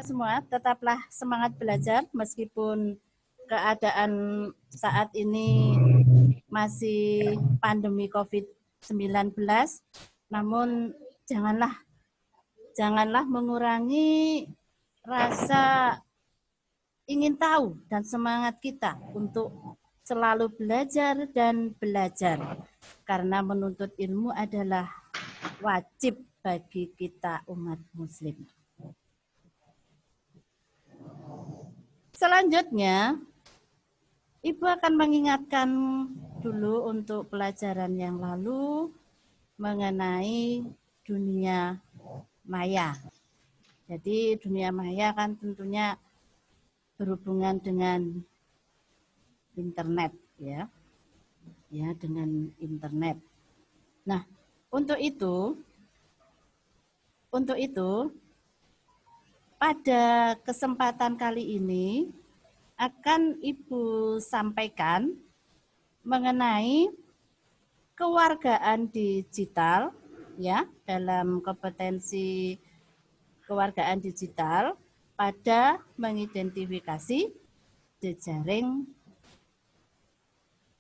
Semua tetaplah semangat belajar meskipun keadaan saat ini masih pandemi COVID-19, namun janganlah mengurangi rasa ingin tahu dan semangat kita untuk selalu belajar dan belajar, karena menuntut ilmu adalah wajib bagi kita umat muslim. Selanjutnya, Ibu akan mengingatkan dulu untuk pelajaran yang lalu mengenai dunia maya. Jadi dunia maya kan tentunya berhubungan dengan internet, ya dengan internet. Nah, untuk itu pada kesempatan kali ini akan Ibu sampaikan mengenai kewargaan digital, ya, dalam kompetensi kewargaan digital pada mengidentifikasi jejaring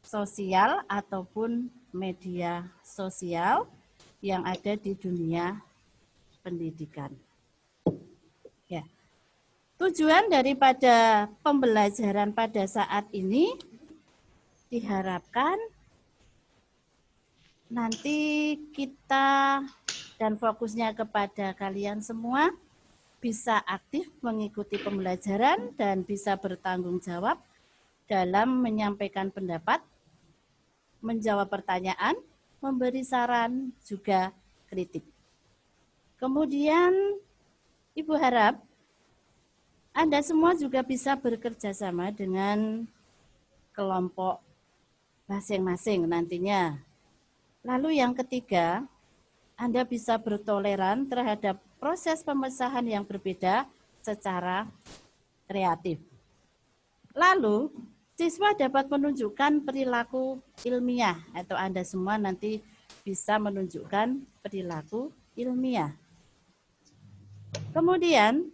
sosial ataupun media sosial yang ada di dunia pendidikan. Ya. Tujuan daripada pembelajaran pada saat ini diharapkan nanti kita dan fokusnya kepada kalian semua bisa aktif mengikuti pembelajaran dan bisa bertanggung jawab dalam menyampaikan pendapat, menjawab pertanyaan, memberi saran, juga kritik. Kemudian Ibu harap Anda semua juga bisa bekerja sama dengan kelompok masing-masing nantinya. Lalu yang ketiga, Anda bisa bertoleran terhadap proses pemecahan yang berbeda secara kreatif. Lalu, siswa dapat menunjukkan perilaku ilmiah, atau Anda semua nanti bisa menunjukkan perilaku ilmiah. Kemudian,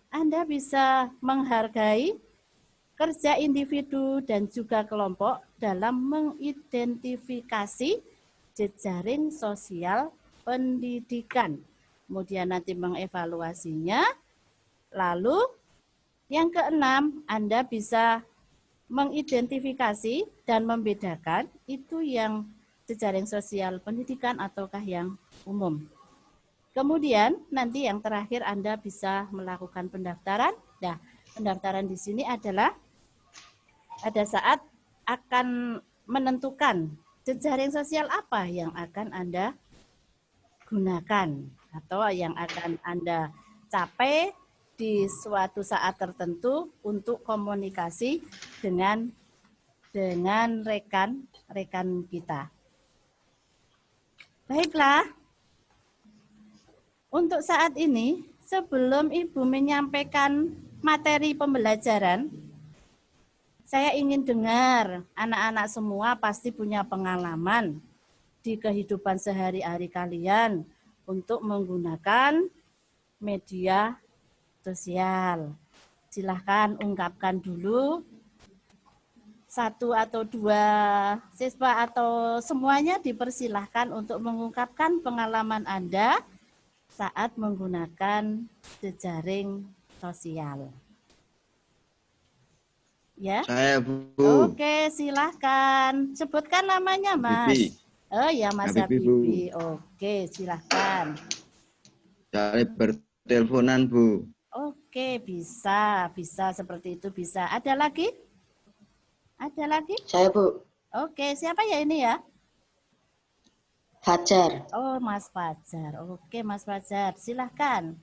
Anda bisa menghargai kerja individu dan juga kelompok dalam mengidentifikasi jejaring sosial pendidikan. Kemudian nanti mengevaluasinya. Lalu yang keenam, Anda bisa mengidentifikasi dan membedakan itu yang jejaring sosial pendidikan ataukah yang umum. Kemudian nanti yang terakhir Anda bisa melakukan pendaftaran. Nah, pendaftaran di sini adalah pada saat akan menentukan jejaring sosial apa yang akan Anda gunakan atau yang akan Anda capai di suatu saat tertentu untuk komunikasi dengan rekan-rekan kita. Baiklah, untuk saat ini sebelum Ibu menyampaikan materi pembelajaran, saya ingin dengar anak-anak semua pasti punya pengalaman di kehidupan sehari-hari kalian untuk menggunakan media sosial. Silahkan ungkapkan dulu, satu atau dua siswa atau semuanya dipersilahkan untuk mengungkapkan pengalaman Anda saat menggunakan jejaring sosial. Ya. Saya, Bu. Oke, silahkan. Sebutkan namanya, Mas. Habibie. Oh ya, Mas Habibie. Oke, silahkan. Saya berteleponan, Bu. Oke, bisa seperti itu bisa. Ada lagi? Ada lagi? Saya, Bu. Oke, siapa ya ini ya? Fajar. Oh, Mas Fajar. Oke, Mas Fajar, silahkan.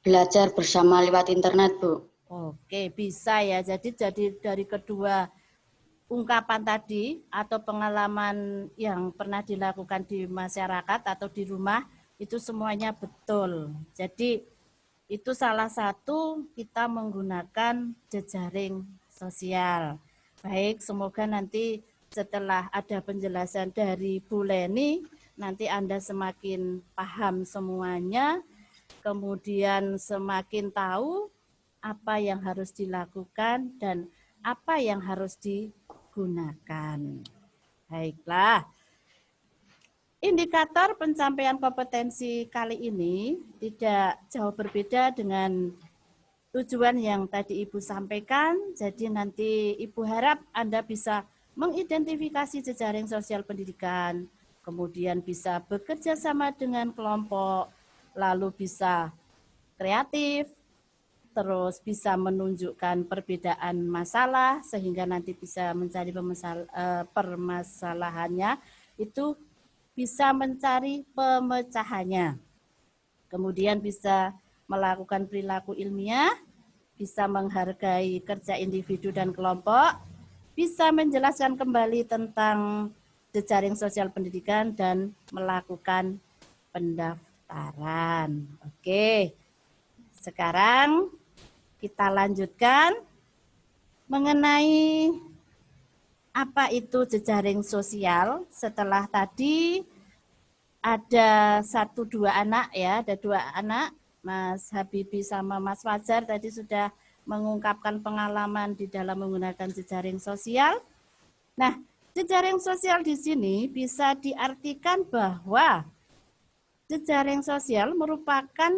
Belajar bersama lewat internet, Bu. Oke, bisa ya. Jadi dari kedua ungkapan tadi atau pengalaman yang pernah dilakukan di masyarakat atau di rumah, itu semuanya betul. Jadi itu salah satu kita menggunakan jejaring sosial. Baik, semoga nanti setelah ada penjelasan dari Bu Leni, nanti Anda semakin paham semuanya kemudian semakin tahu apa yang harus dilakukan dan apa yang harus digunakan. Baiklah. Indikator pencapaian kompetensi kali ini tidak jauh berbeda dengan tujuan yang tadi Ibu sampaikan. Jadi nanti Ibu harap Anda bisa mengidentifikasi jejaring sosial pendidikan, kemudian bisa bekerja sama dengan kelompok, lalu bisa kreatif, terus bisa menunjukkan perbedaan masalah sehingga nanti bisa mencari permasalahannya, itu bisa mencari pemecahannya. Kemudian bisa melakukan perilaku ilmiah, bisa menghargai kerja individu dan kelompok, bisa menjelaskan kembali tentang jejaring sosial pendidikan dan melakukan pendaftaran. Oke, sekarang kita lanjutkan mengenai apa itu jejaring sosial. Setelah tadi ada 1-2 anak ya, ada 2 anak, Mas Habibi sama Mas Fajar tadi sudah mengungkapkan pengalaman di dalam menggunakan jejaring sosial. Nah, jejaring sosial di sini bisa diartikan bahwa jejaring sosial merupakan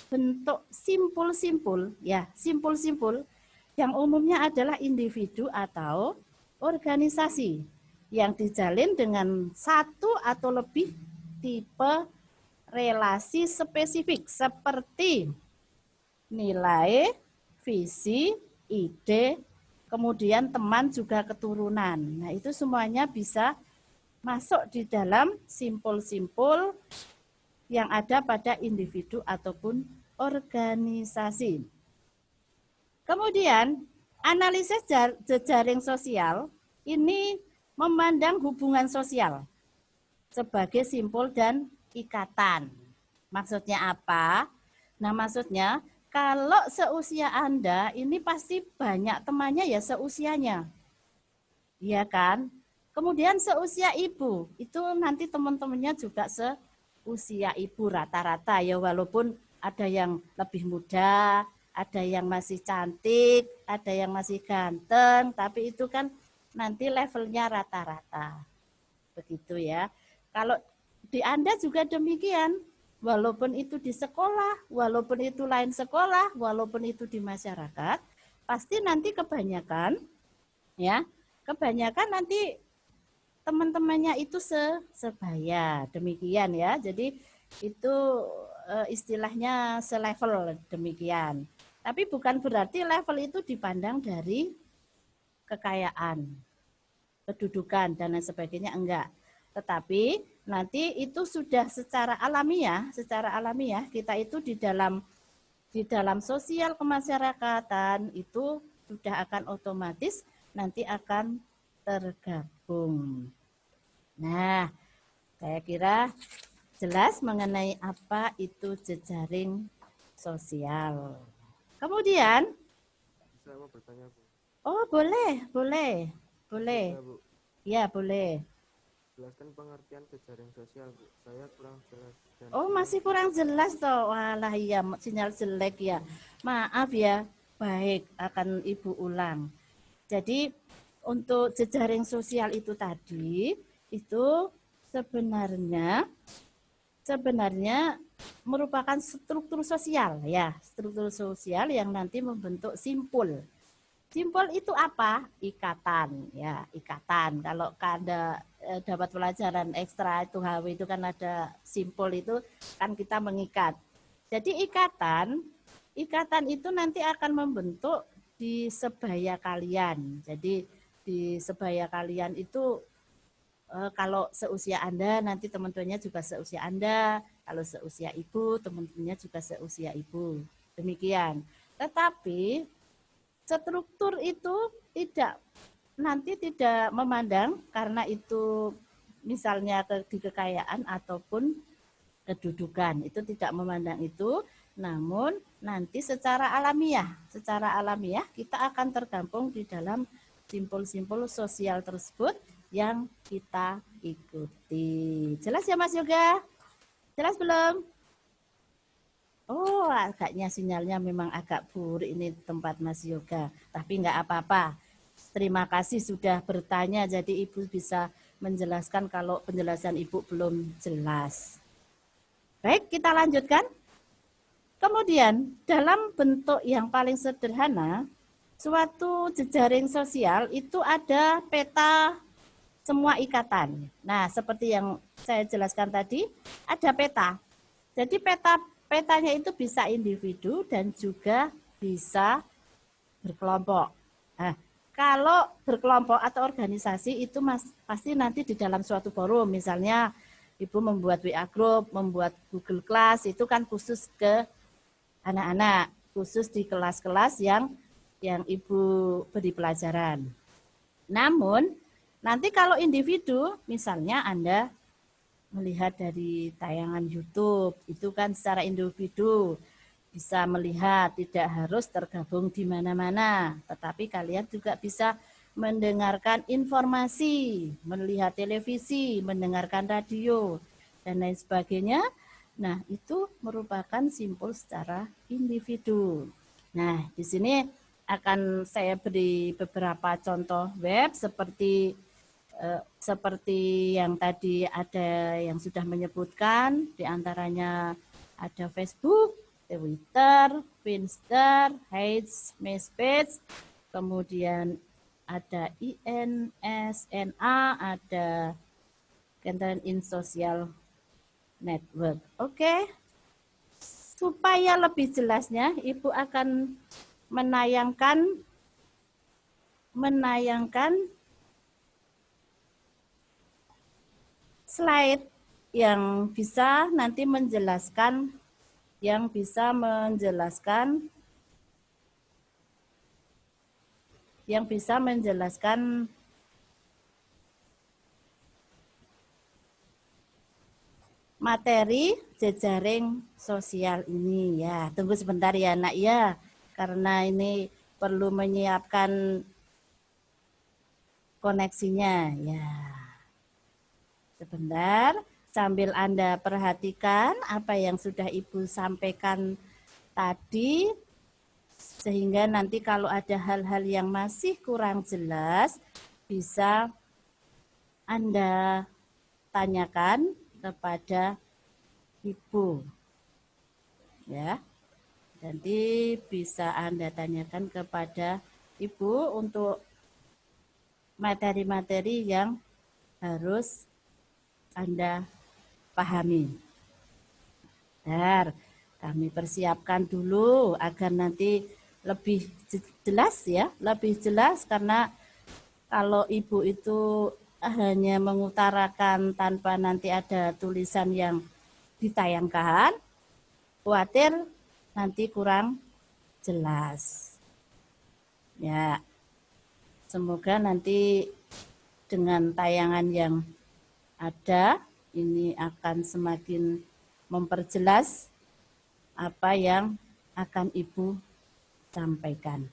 bentuk simpul-simpul, ya, simpul-simpul yang umumnya adalah individu atau organisasi yang dijalin dengan satu atau lebih tipe relasi spesifik seperti nilai, visi, ide, kemudian teman juga keturunan. Nah, itu semuanya bisa masuk di dalam simpul-simpul yang ada pada individu ataupun organisasi. Kemudian, analisis jejaring sosial ini memandang hubungan sosial sebagai simpul dan ikatan. Maksudnya apa? Nah, maksudnya kalau seusia Anda ini pasti banyak temannya ya seusianya. Iya kan? Kemudian seusia ibu, itu nanti teman-temannya juga seusia ibu rata-rata ya, walaupun ada yang lebih muda, ada yang masih cantik, ada yang masih ganteng, tapi itu kan nanti levelnya rata-rata. Begitu ya. Kalau di Anda juga demikian, walaupun itu di sekolah, walaupun itu lain sekolah, walaupun itu di masyarakat, pasti nanti kebanyakan ya, kebanyakan nanti teman-temannya itu sebaya, demikian ya. Jadi itu istilahnya selevel demikian. Tapi bukan berarti level itu dipandang dari kekayaan, kedudukan dan lain sebagainya, enggak. Tetapi nanti itu sudah secara alamiah kita itu di dalam sosial kemasyarakatan itu sudah akan otomatis nanti akan tergabung. Nah, saya kira jelas mengenai apa itu jejaring sosial. Kemudian, saya mau bertanya, Bu. Oh, boleh. Bisa, Bu. Ya, boleh. Jelaskan pengertian jejaring sosial, Bu. Saya kurang jelas. Oh, masih kurang jelas toh. Walah, iya, sinyal jelek ya. Maaf ya. Baik, akan Ibu ulang. Jadi, untuk jejaring sosial itu tadi, itu sebenarnya merupakan struktur sosial ya, struktur sosial yang nanti membentuk simpul. Simpul itu apa? Ikatan ya, ikatan. Kalau Anda dapat pelajaran ekstra itu HW itu kan ada simpul itu kan kita mengikat. Jadi ikatan itu nanti akan membentuk di sebaya kalian. Jadi di sebaya kalian itu kalau seusia Anda, nanti teman-temannya juga seusia Anda. Kalau seusia ibu, teman-temannya juga seusia ibu. Demikian. Tetapi struktur itu nanti tidak memandang karena itu misalnya di kekayaan ataupun kedudukan. Itu tidak memandang itu. Namun nanti secara alamiah kita akan tergabung di dalam simpul-simpul sosial tersebut yang kita ikuti. Jelas ya Mas Yoga? Jelas belum? Oh, agaknya sinyalnya memang agak buruk ini tempat Mas Yoga. Tapi enggak apa-apa. Terima kasih sudah bertanya, jadi Ibu bisa menjelaskan kalau penjelasan Ibu belum jelas. Baik, kita lanjutkan. Kemudian, dalam bentuk yang paling sederhana, suatu jejaring sosial itu ada peta semua ikatan. Nah, seperti yang saya jelaskan tadi, ada peta. Jadi petanya itu bisa individu dan juga bisa berkelompok. Nah, kalau berkelompok atau organisasi itu pasti nanti di dalam suatu forum, misalnya Ibu membuat WA group, membuat Google Class, itu kan khusus ke anak-anak, khusus di kelas-kelas yang Ibu beri pelajaran. Namun, nanti kalau individu, misalnya Anda melihat dari tayangan YouTube, itu kan secara individu bisa melihat, tidak harus tergabung di mana-mana, tetapi kalian juga bisa mendengarkan informasi, melihat televisi, mendengarkan radio, dan lain sebagainya. Nah, itu merupakan simpul secara individu. Nah, di sini akan saya beri beberapa contoh web seperti yang tadi ada yang sudah menyebutkan, diantaranya ada Facebook, Twitter, Finster, Heights, MySpace, kemudian ada INSNA, ada Content in Social Network. Oke. Supaya lebih jelasnya, Ibu akan menayangkan slide yang bisa nanti menjelaskan materi jejaring sosial ini ya. Tunggu sebentar ya Nak ya, karena ini perlu menyiapkan koneksinya ya. Sebentar, sambil Anda perhatikan apa yang sudah Ibu sampaikan tadi, sehingga nanti kalau ada hal-hal yang masih kurang jelas, bisa Anda tanyakan kepada Ibu. Ya. Nanti bisa Anda tanyakan kepada Ibu untuk materi-materi yang harus Anda pahami. Bentar, kami persiapkan dulu agar nanti lebih jelas ya, lebih jelas, karena kalau Ibu itu hanya mengutarakan tanpa nanti ada tulisan yang ditayangkan, khawatir nanti kurang jelas. Ya, semoga nanti dengan tayangan yang ada, ini akan semakin memperjelas apa yang akan Ibu sampaikan.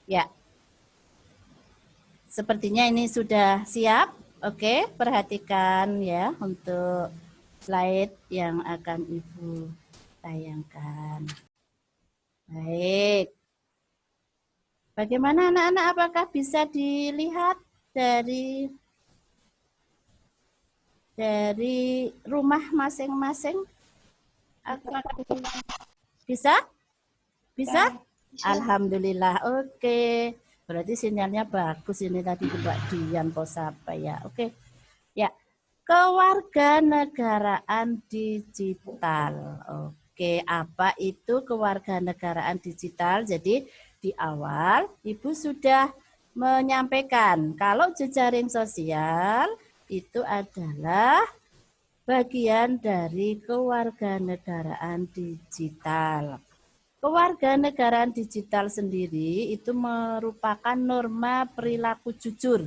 Ya, sepertinya ini sudah siap. Oke, perhatikan ya untuk slide yang akan Ibu tayangkan. Baik. Bagaimana anak-anak, apakah bisa dilihat dari rumah masing-masing? Bisa? Bisa? Alhamdulillah. Oke. Berarti sinyalnya bagus ini tadi Mbak Dian Posapa ya. Oke. Ya. Kewarganegaraan digital. Oke, apa itu kewarganegaraan digital? Jadi di awal Ibu sudah menyampaikan kalau jejaring sosial itu adalah bagian dari kewarganegaraan digital. Kewarganegaraan digital sendiri itu merupakan norma perilaku jujur,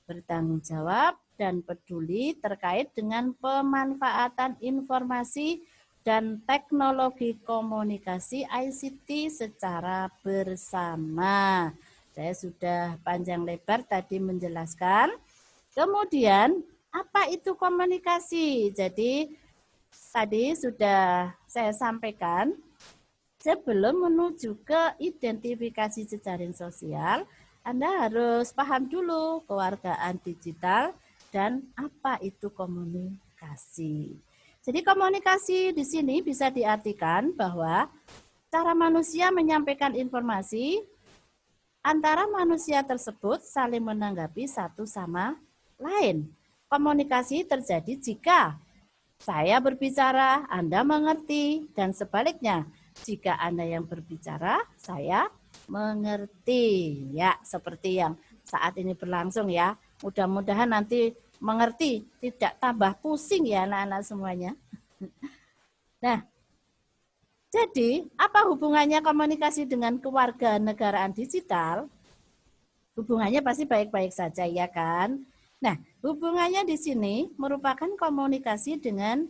bertanggung jawab, dan peduli terkait dengan pemanfaatan informasi dan teknologi komunikasi ICT secara bersama. Saya sudah panjang lebar tadi menjelaskan. Kemudian, apa itu komunikasi? Jadi, tadi sudah saya sampaikan, sebelum menuju ke identifikasi jejaring sosial, Anda harus paham dulu kewargaan digital dan apa itu komunikasi. Jadi komunikasi di sini bisa diartikan bahwa cara manusia menyampaikan informasi antara manusia tersebut saling menanggapi satu sama lain. Komunikasi terjadi jika saya berbicara, Anda mengerti, dan sebaliknya, jika Anda yang berbicara, saya mengerti. Ya, seperti yang saat ini berlangsung ya. Mudah-mudahan nanti mengerti, tidak tambah pusing ya anak-anak semuanya. Nah, jadi apa hubungannya komunikasi dengan kewarganegaraan digital? Hubungannya pasti baik-baik saja ya kan? Nah, hubungannya di sini merupakan komunikasi dengan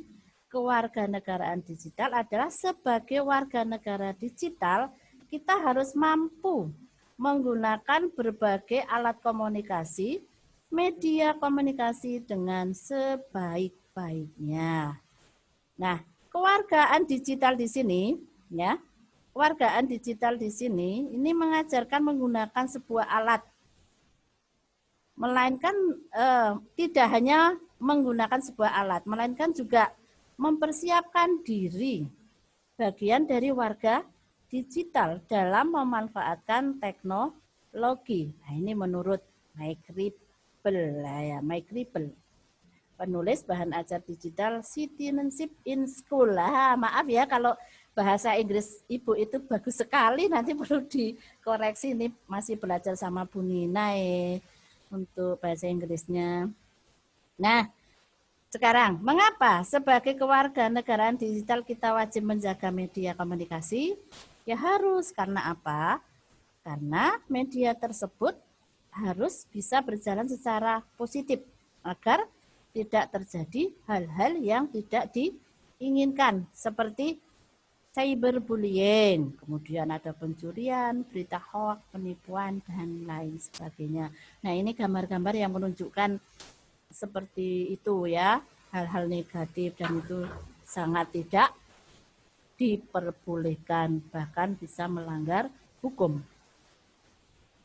kewarganegaraan digital adalah sebagai warga negara digital, kita harus mampu menggunakan berbagai alat komunikasi, media komunikasi dengan sebaik-baiknya. Nah, kewargaan digital di sini, ya, kewargaan digital di sini ini mengajarkan menggunakan sebuah alat, melainkan tidak hanya menggunakan sebuah alat, melainkan juga mempersiapkan diri bagian dari warga digital dalam memanfaatkan teknologi. Nah, ini menurut Mike Ripple, ya, Mike Ripple, penulis bahan ajar digital Citizenship in School. Maaf ya kalau bahasa Inggris Ibu itu bagus sekali, nanti perlu dikoreksi, ini masih belajar sama Bu Nina untuk bahasa Inggrisnya. Nah, sekarang mengapa sebagai kewarganegaraan digital kita wajib menjaga media komunikasi? Ya harus, karena apa? Karena media tersebut harus bisa berjalan secara positif agar tidak terjadi hal-hal yang tidak diinginkan seperti cyberbullying, kemudian ada pencurian, berita hoax, penipuan, dan lain sebagainya. Nah, ini gambar-gambar yang menunjukkan seperti itu ya, hal-hal negatif, dan itu sangat tidak diperbolehkan, bahkan bisa melanggar hukum.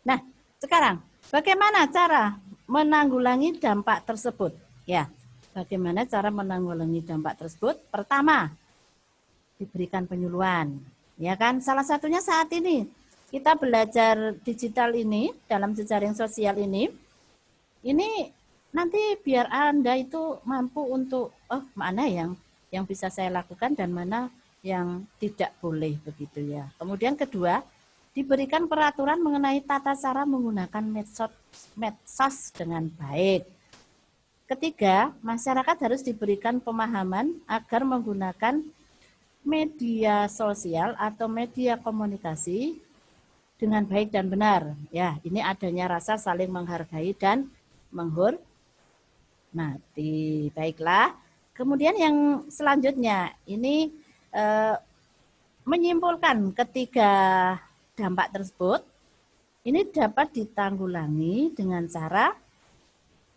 Nah, sekarang bagaimana cara menanggulangi dampak tersebut? Ya, bagaimana cara menanggulangi dampak tersebut? Pertama, diberikan penyuluhan, ya kan? Salah satunya saat ini kita belajar digital ini dalam jejaring sosial ini nanti biar Anda itu mampu untuk mana yang bisa saya lakukan dan mana yang tidak boleh begitu ya. Kemudian kedua, diberikan peraturan mengenai tata cara menggunakan medsos dengan baik. Ketiga, masyarakat harus diberikan pemahaman agar menggunakan media sosial atau media komunikasi dengan baik dan benar. Ya, ini adanya rasa saling menghargai dan menghormati. Baiklah. Kemudian yang selanjutnya ini menyimpulkan ketiga dampak tersebut ini dapat ditanggulangi dengan cara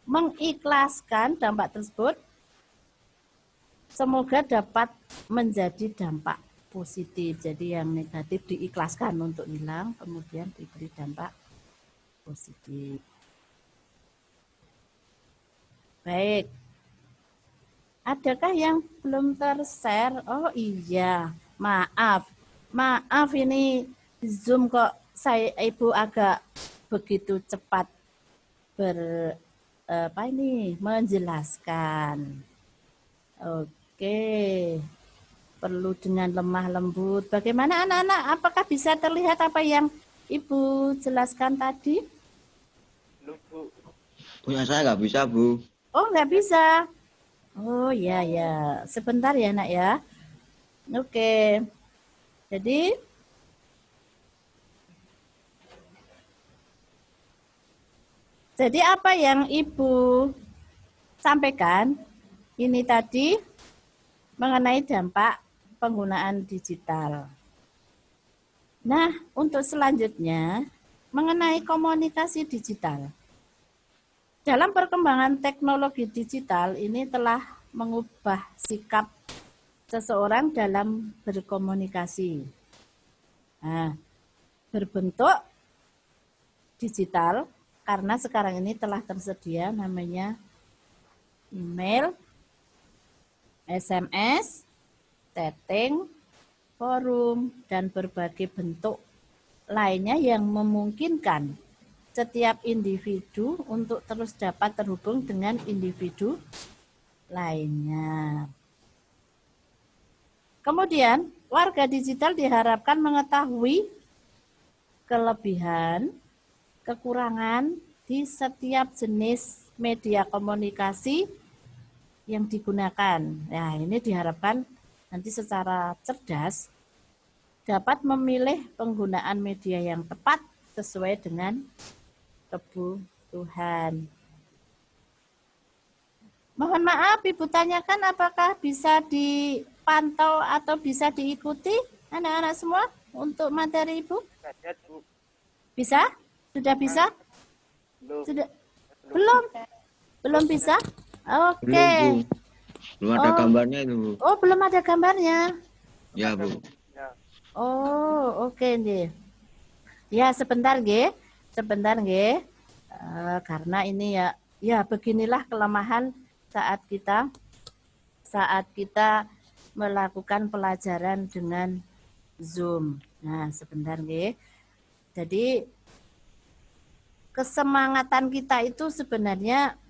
mengikhlaskan dampak tersebut. Semoga dapat menjadi dampak positif. Jadi yang negatif diikhlaskan untuk hilang, kemudian diberi dampak positif. Baik. Adakah yang belum ter-share? Oh iya, maaf. Maaf ini Zoom kok Ibu agak begitu cepat menjelaskan. Oke, perlu dengan lemah lembut. Bagaimana anak-anak? Apakah bisa terlihat apa yang Ibu jelaskan tadi? Punya saya nggak bisa, Bu. Oh, nggak bisa. Oh, ya, ya. Sebentar ya, Nak ya. Oke. Jadi apa yang Ibu sampaikan ini tadi mengenai dampak penggunaan digital. Nah, untuk selanjutnya mengenai komunikasi digital. Dalam perkembangan teknologi digital ini telah mengubah sikap seseorang dalam berkomunikasi. Nah, berbentuk digital karena sekarang ini telah tersedia namanya email, SMS, chatting, forum, dan berbagai bentuk lainnya yang memungkinkan setiap individu untuk terus dapat terhubung dengan individu lainnya. Kemudian, warga digital diharapkan mengetahui kelebihan, kekurangan di setiap jenis media komunikasi yang digunakan. Nah, ini diharapkan nanti secara cerdas dapat memilih penggunaan media yang tepat sesuai dengan kebutuhan. Mohon maaf, Ibu tanyakan apakah bisa dipantau atau bisa diikuti anak-anak semua untuk materi Ibu? Bisa? Sudah bisa? Sudah? Belum? Belum bisa? Oke. Belum, Bu. Belum ada gambarnya itu, Bu. Oh, belum ada gambarnya. Ya, Bu. Oh, oke nih. Ya, sebentar nggih. Sebentar nggih. Karena ini ya beginilah kelemahan saat kita melakukan pelajaran dengan Zoom. Nah, sebentar nggih. Jadi kesemangatan kita itu sebenarnya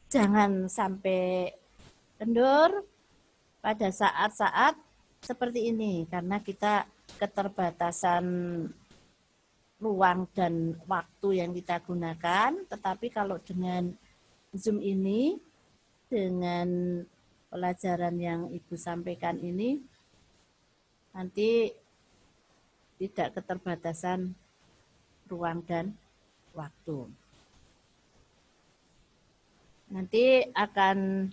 jangan sampai kendur pada saat-saat seperti ini karena kita keterbatasan ruang dan waktu yang kita gunakan, tetapi kalau dengan Zoom ini, dengan pelajaran yang Ibu sampaikan ini, nanti tidak keterbatasan ruang dan waktu. Nanti akan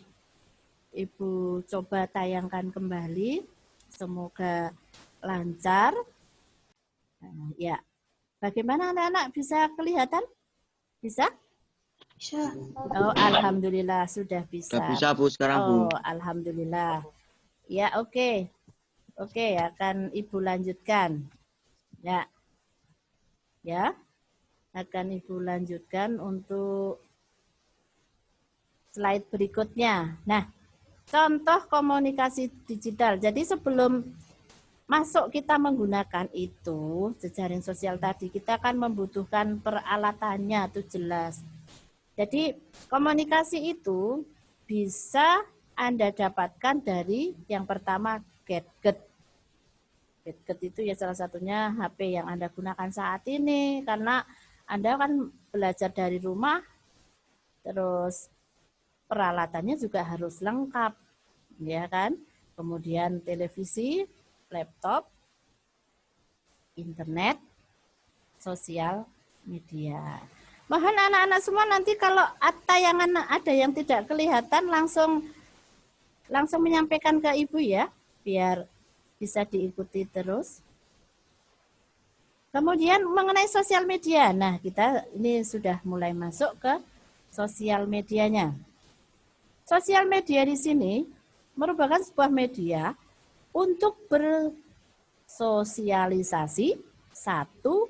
Ibu coba tayangkan kembali, semoga lancar. Ya. Bagaimana anak-anak, bisa kelihatan? Bisa? Bisa. Oh, alhamdulillah sudah bisa. Sudah bisa, Bu, sekarang, Bu. Oh, alhamdulillah. Ya, oke. Oke, akan Ibu lanjutkan. Ya. Ya. Akan Ibu lanjutkan untuk slide berikutnya. Nah, contoh komunikasi digital. Jadi sebelum masuk kita menggunakan itu, jejaring sosial tadi, kita akan membutuhkan peralatannya, itu jelas. Jadi komunikasi itu bisa Anda dapatkan dari yang pertama gadget. Gadget itu ya salah satunya HP yang Anda gunakan saat ini, karena Anda kan belajar dari rumah, terus peralatannya juga harus lengkap, ya kan? Kemudian televisi, laptop, internet, sosial media. Mohon anak-anak semua nanti kalau tayangan ada yang tidak kelihatan langsung menyampaikan ke Ibu ya, biar bisa diikuti terus. Kemudian mengenai sosial media, nah kita ini sudah mulai masuk ke sosial medianya. Sosial media di sini merupakan sebuah media untuk bersosialisasi satu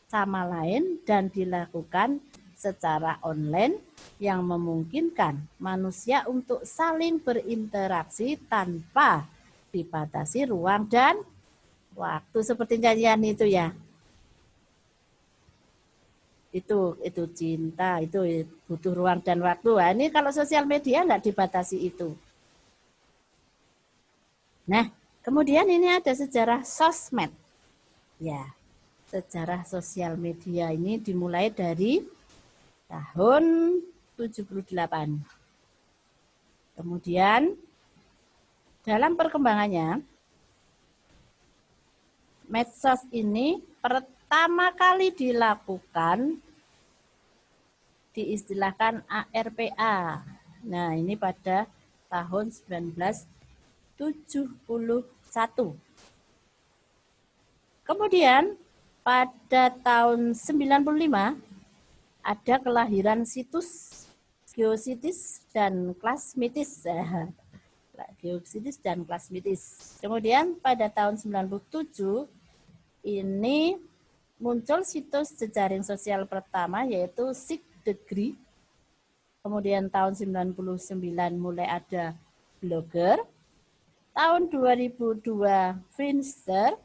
sama lain dan dilakukan secara online yang memungkinkan manusia untuk saling berinteraksi tanpa dibatasi ruang dan waktu, seperti nyanyian itu ya. Itu cinta, itu butuh ruang dan waktu. Nah, ini kalau sosial media nggak dibatasi itu. Nah, kemudian ini ada sejarah sosmed. Ya, sejarah sosial media ini dimulai dari tahun 78. Kemudian dalam perkembangannya, medsos ini pertama kali dilakukan, diistilahkan ARPA. Nah, ini pada tahun 1971. Kemudian pada tahun 95 ada kelahiran situs Geocities dan Classmetis. geoksidis dan plasmidis. Kemudian pada tahun 97 ini muncul situs jejaring sosial pertama yaitu Seek Degree. Kemudian tahun 99 mulai ada Blogger. Tahun 2002 Finster,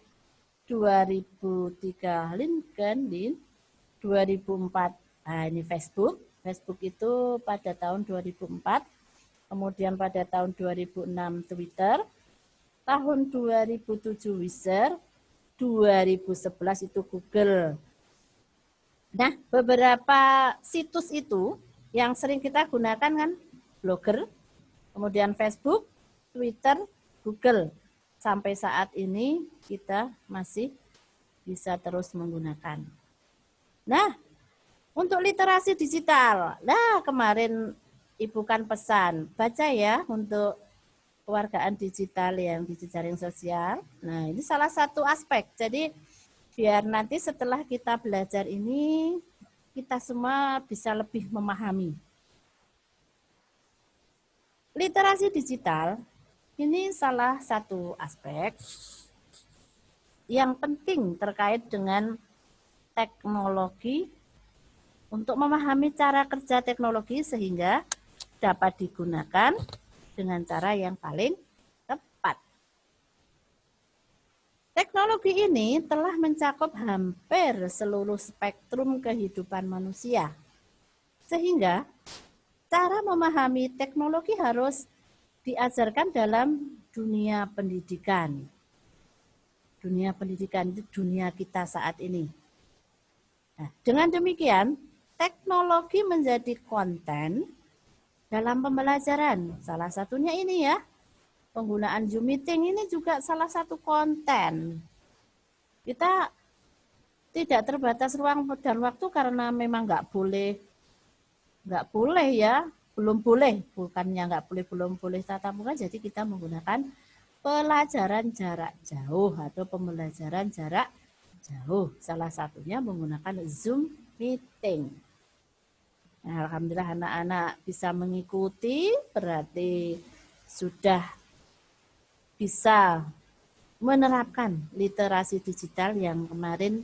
2003 LinkedIn, 2004 ini Facebook. Facebook itu pada tahun 2004. Kemudian pada tahun 2006 Twitter, tahun 2007 Wizard, 2011 itu Google. Nah, beberapa situs itu yang sering kita gunakan kan Blogger, kemudian Facebook, Twitter, Google. Sampai saat ini kita masih bisa terus menggunakan. Nah, untuk literasi digital, kemarin Ibu kan pesan, baca ya untuk kewargaan digital yang di jejaring sosial. Nah, ini salah satu aspek. Jadi, biar nanti setelah kita belajar ini, kita semua bisa lebih memahami. Literasi digital, ini salah satu aspek yang penting terkait dengan teknologi untuk memahami cara kerja teknologi sehingga dapat digunakan dengan cara yang paling tepat. Teknologi ini telah mencakup hampir seluruh spektrum kehidupan manusia. Sehingga cara memahami teknologi harus diajarkan dalam dunia pendidikan. Dunia pendidikan itu dunia kita saat ini. Nah, dengan demikian, teknologi menjadi konten dalam pembelajaran. Salah satunya ini ya, penggunaan Zoom Meeting ini juga salah satu konten. Kita tidak terbatas ruang dan waktu karena memang nggak boleh ya, belum boleh, bukannya nggak boleh, belum boleh tatap muka, jadi kita menggunakan pelajaran jarak jauh atau pembelajaran jarak jauh. Salah satunya menggunakan Zoom Meeting. Nah, alhamdulillah anak-anak bisa mengikuti, berarti sudah bisa menerapkan literasi digital yang kemarin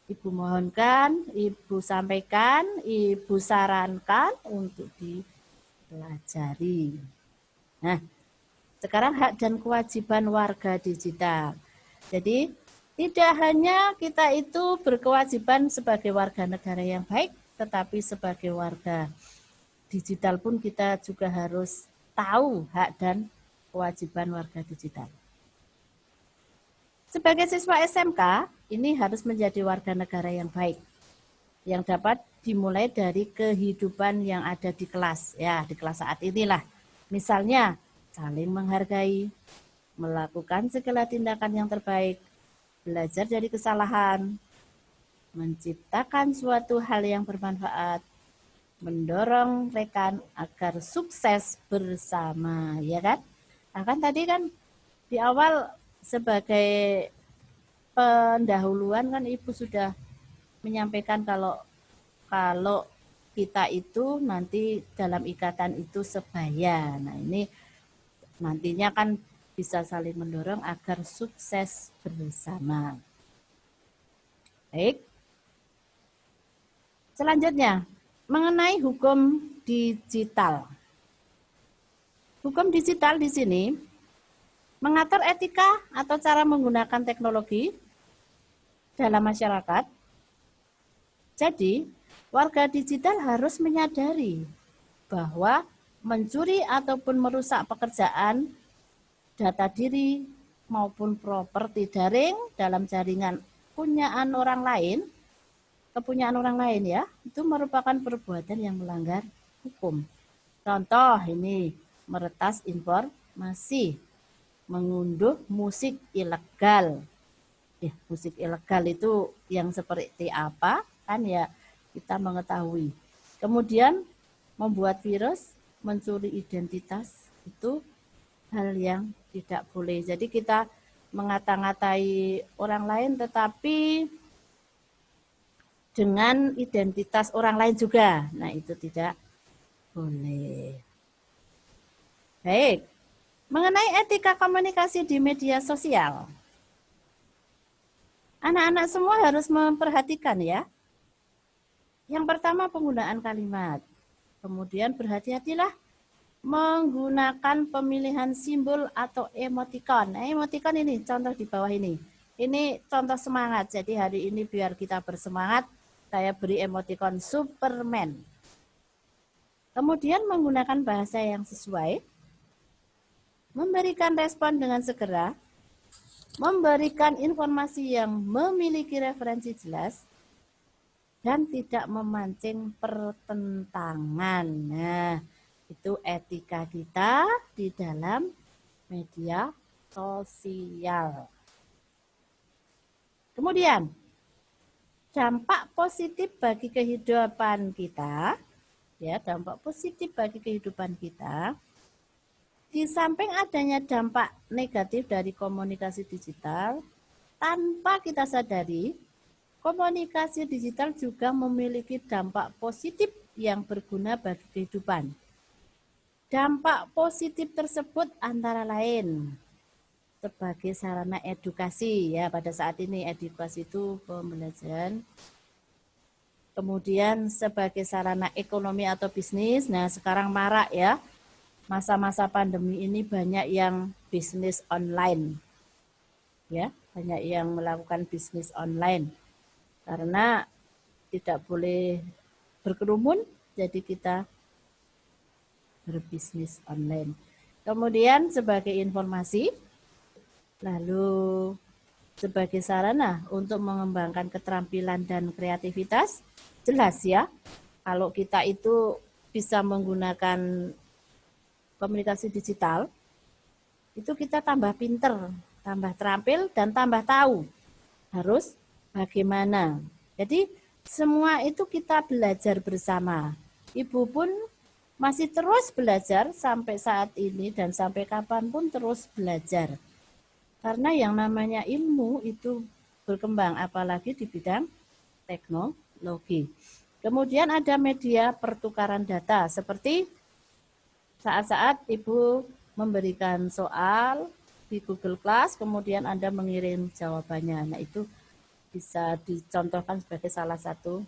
Ibu mohonkan, Ibu sampaikan, Ibu sarankan untuk dipelajari. Nah, sekarang hak dan kewajiban warga digital. Jadi, tidak hanya kita itu berkewajiban sebagai warga negara yang baik, tetapi sebagai warga digital pun kita juga harus tahu hak dan kewajiban warga digital. Sebagai siswa SMK, ini harus menjadi warga negara yang baik, yang dapat dimulai dari kehidupan yang ada di kelas. Ya, di kelas saat inilah. Misalnya, saling menghargai, melakukan segala tindakan yang terbaik, belajar dari kesalahan, menciptakan suatu hal yang bermanfaat, mendorong rekan agar sukses bersama, ya kan? Nah, kan tadi kan di awal sebagai pendahuluan kan Ibu sudah menyampaikan kalau kita itu nanti dalam ikatan itu sebaya. Nah, ini nantinya kan bisa saling mendorong agar sukses bersama. Baik. Selanjutnya, mengenai hukum digital. Hukum digital di sini mengatur etika atau cara menggunakan teknologi dalam masyarakat. Jadi, warga digital harus menyadari bahwa mencuri ataupun merusak pekerjaan, data diri maupun properti daring dalam jaringan kepunyaan orang lain ya, itu merupakan perbuatan yang melanggar hukum. Contoh ini, meretas informasi, mengunduh musik ilegal. Musik ilegal itu yang seperti apa? Kan ya kita mengetahui. Kemudian membuat virus, mencuri identitas, itu hal yang tidak boleh. Jadi kita mengata-ngatai orang lain tetapi dengan identitas orang lain juga. Nah, itu tidak boleh. Baik. Mengenai etika komunikasi di media sosial, anak-anak semua harus memperhatikan ya. Yang pertama penggunaan kalimat. Kemudian berhati-hatilah menggunakan pemilihan simbol atau emoticon. Nah, emoticon ini contoh di bawah ini. Ini contoh semangat. Jadi hari ini biar kita bersemangat, saya beri emoticon Superman. Kemudian menggunakan bahasa yang sesuai, memberikan respon dengan segera, memberikan informasi yang memiliki referensi jelas, dan tidak memancing pertentangan. Nah, itu etika kita di dalam media sosial. Kemudian, dampak positif bagi kehidupan kita, ya, dampak positif bagi kehidupan kita. Di samping adanya dampak negatif dari komunikasi digital, tanpa kita sadari, komunikasi digital juga memiliki dampak positif yang berguna bagi kehidupan. Dampak positif tersebut antara lain sebagai sarana edukasi, ya, pada saat ini edukasi itu pembelajaran. Kemudian sebagai sarana ekonomi atau bisnis. Nah, sekarang marak ya, masa-masa pandemi ini banyak yang bisnis online, ya, banyak yang melakukan bisnis online karena tidak boleh berkerumun, jadi kita berbisnis online. Kemudian sebagai informasi, lalu sebagai sarana untuk mengembangkan keterampilan dan kreativitas, jelas ya, kalau kita itu bisa menggunakan komunikasi digital, itu kita tambah pinter, tambah terampil, dan tambah tahu harus bagaimana. Jadi semua itu kita belajar bersama. Ibu pun masih terus belajar sampai saat ini dan sampai kapanpun terus belajar. Karena yang namanya ilmu itu berkembang, apalagi di bidang teknologi. Kemudian ada media pertukaran data, seperti saat-saat Ibu memberikan soal di Google Class, kemudian Anda mengirim jawabannya. Nah, itu bisa dicontohkan sebagai salah satu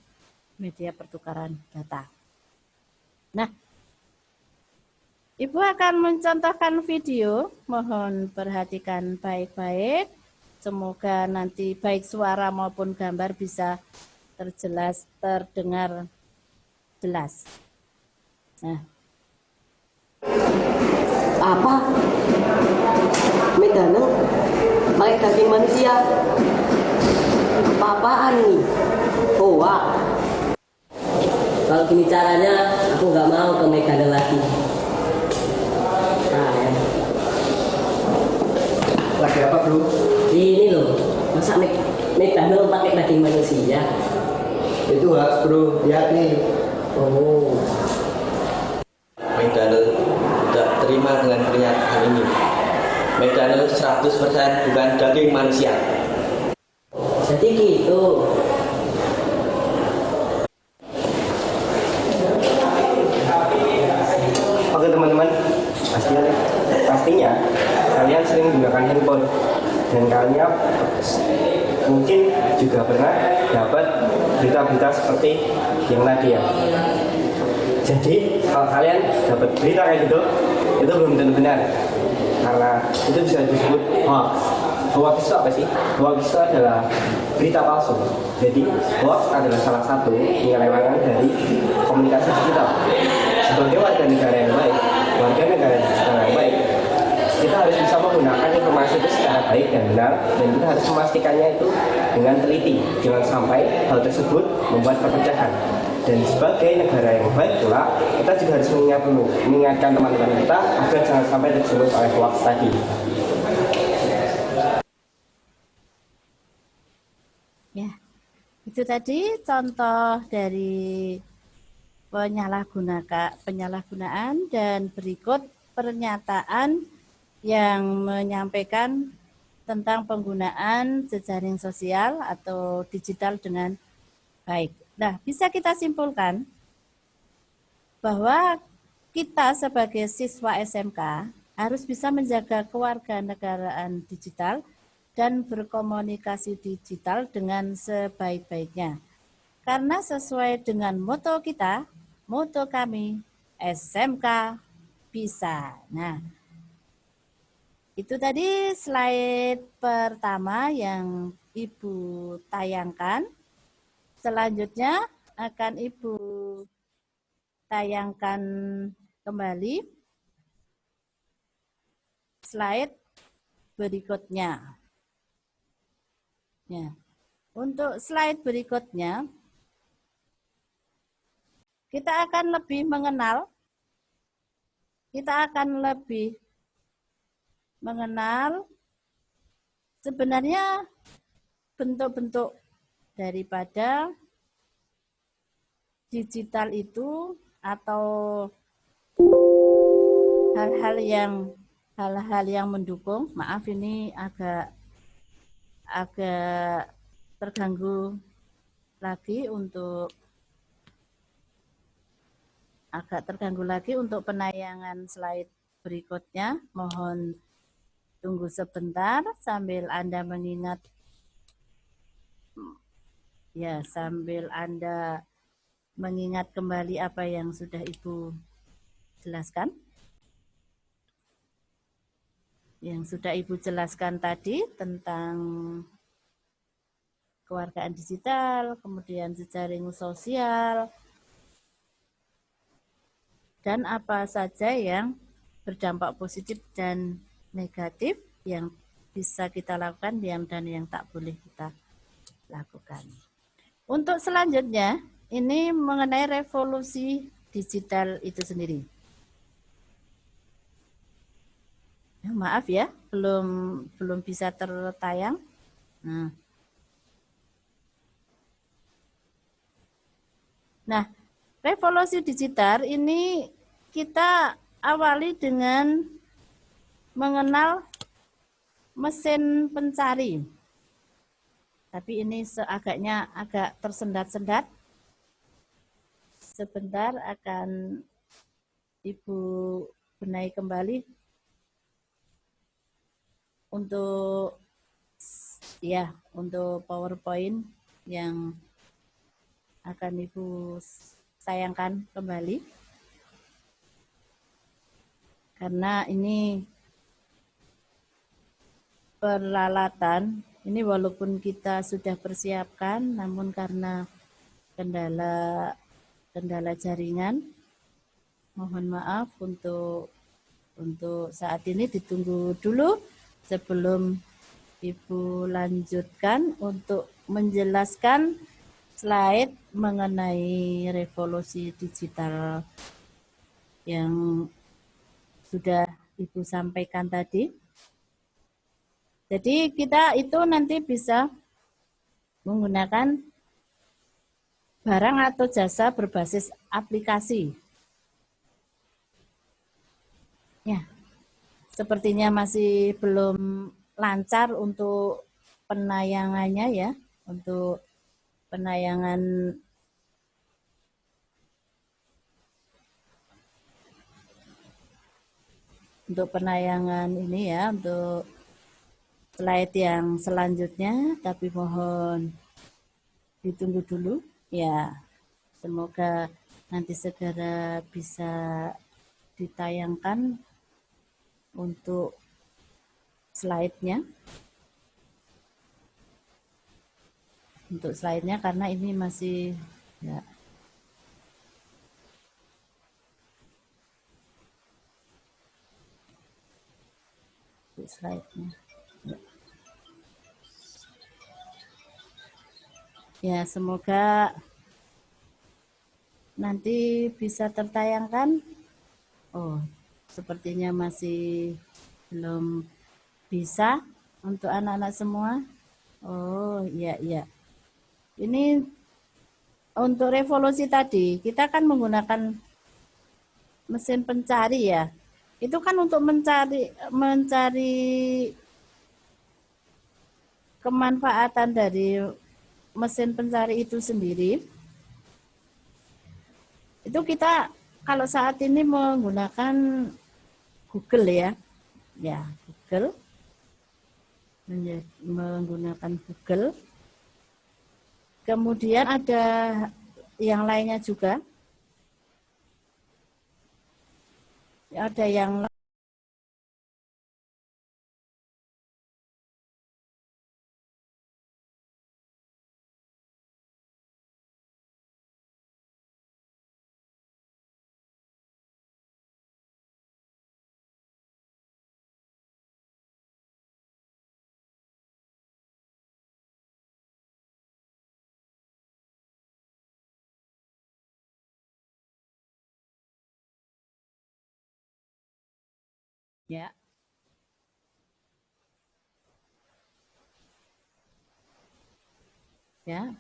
media pertukaran data. Nah, Ibu akan mencontohkan video, mohon perhatikan baik-baik. Semoga nanti baik suara maupun gambar bisa terdengar jelas. Nah, apa? Medano pakai daging manusia? Apa-apaan nih? Wah. Kalau gini caranya, aku nggak mau ke Megane lagi. Nah, ya. Lagi apa bro? Ini loh, masa Megane pakai daging manusia? Itu harus bro, lihat nih. Oh. McDonald tidak terima dengan pernyataan ini. McDonald 100% bukan daging manusia. Jadi gitu. Oke teman-teman, pastinya kalian sering menggunakan handphone dan kalian mungkin juga pernah dapat berita-berita seperti yang tadi ya. Jadi kalau kalian dapat berita kayak gitu, itu belum tentu benar karena itu bisa disebut hoax. Hoax itu apa sih? Hoax itu adalah berita palsu. Jadi hoax adalah salah satu penyelewengan dari komunikasi digital. Sebagai warga negara yang baik, warga negara digital yang baik, kita harus bisa menggunakan informasi itu secara baik dan benar, dan kita harus memastikannya itu dengan teliti. Jangan sampai hal tersebut membuat perpecahan. Dan sebagai negara yang baik pula, kita juga harus mengingatkan teman-teman kita agar jangan sampai tersebut oleh hoax tadi. ya, itu tadi contoh dari penyalahgunaan dan berikut pernyataan yang menyampaikan tentang penggunaan jejaring sosial atau digital dengan baik. Nah, bisa kita simpulkan bahwa kita sebagai siswa SMK harus bisa menjaga kewarganegaraan digital dan berkomunikasi digital dengan sebaik-baiknya. Karena sesuai dengan moto kita, moto kami, SMK bisa. Nah, itu tadi slide pertama yang Ibu tayangkan. Selanjutnya akan Ibu tayangkan kembali slide berikutnya. Ya. Untuk slide berikutnya, kita akan lebih mengenal sebenarnya bentuk-bentuk daripada digital itu atau hal-hal yang mendukung. Maaf, ini agak terganggu lagi untuk penayangan slide berikutnya. Mohon tunggu sebentar sambil Anda mengingat kembali apa yang sudah Ibu jelaskan. Yang sudah Ibu jelaskan tadi tentang kewargaan digital, kemudian jejaring sosial, dan apa saja yang berdampak positif dan negatif yang bisa kita lakukan dan yang tak boleh kita lakukan. Untuk selanjutnya, ini mengenai revolusi digital itu sendiri. Maaf ya, belum bisa tertayang. Nah, revolusi digital ini kita awali dengan mengenal mesin pencari. Tapi ini agak tersendat-sendat. Sebentar akan Ibu benahi kembali untuk PowerPoint yang akan Ibu sayangkan kembali. Karena ini peralatan, ini walaupun kita sudah persiapkan, namun karena kendala jaringan, mohon maaf untuk saat ini ditunggu dulu sebelum Ibu lanjutkan untuk menjelaskan slide mengenai revolusi digital yang sudah Ibu sampaikan tadi. Jadi kita itu nanti bisa menggunakan barang atau jasa berbasis aplikasi. Ya, sepertinya masih belum lancar untuk penayangannya ya, untuk penayangan ini ya, untuk slide yang selanjutnya, tapi mohon ditunggu dulu ya. Semoga nanti segera bisa ditayangkan untuk slide-nya. Untuk slide-nya karena ini masih ya. Untuk slide-nya. Ya, semoga nanti bisa tertayangkan. Oh, sepertinya masih belum bisa untuk anak-anak semua. Oh, iya. Ini untuk revolusi tadi, kita kan menggunakan mesin pencari ya. Itu kan untuk mencari kemanfaatan dari mesin pencari itu sendiri. Itu kita kalau saat ini menggunakan Google ya. Ya, Google. Menggunakan Google. Kemudian ada yang lainnya juga. Ada yang ya. Ya.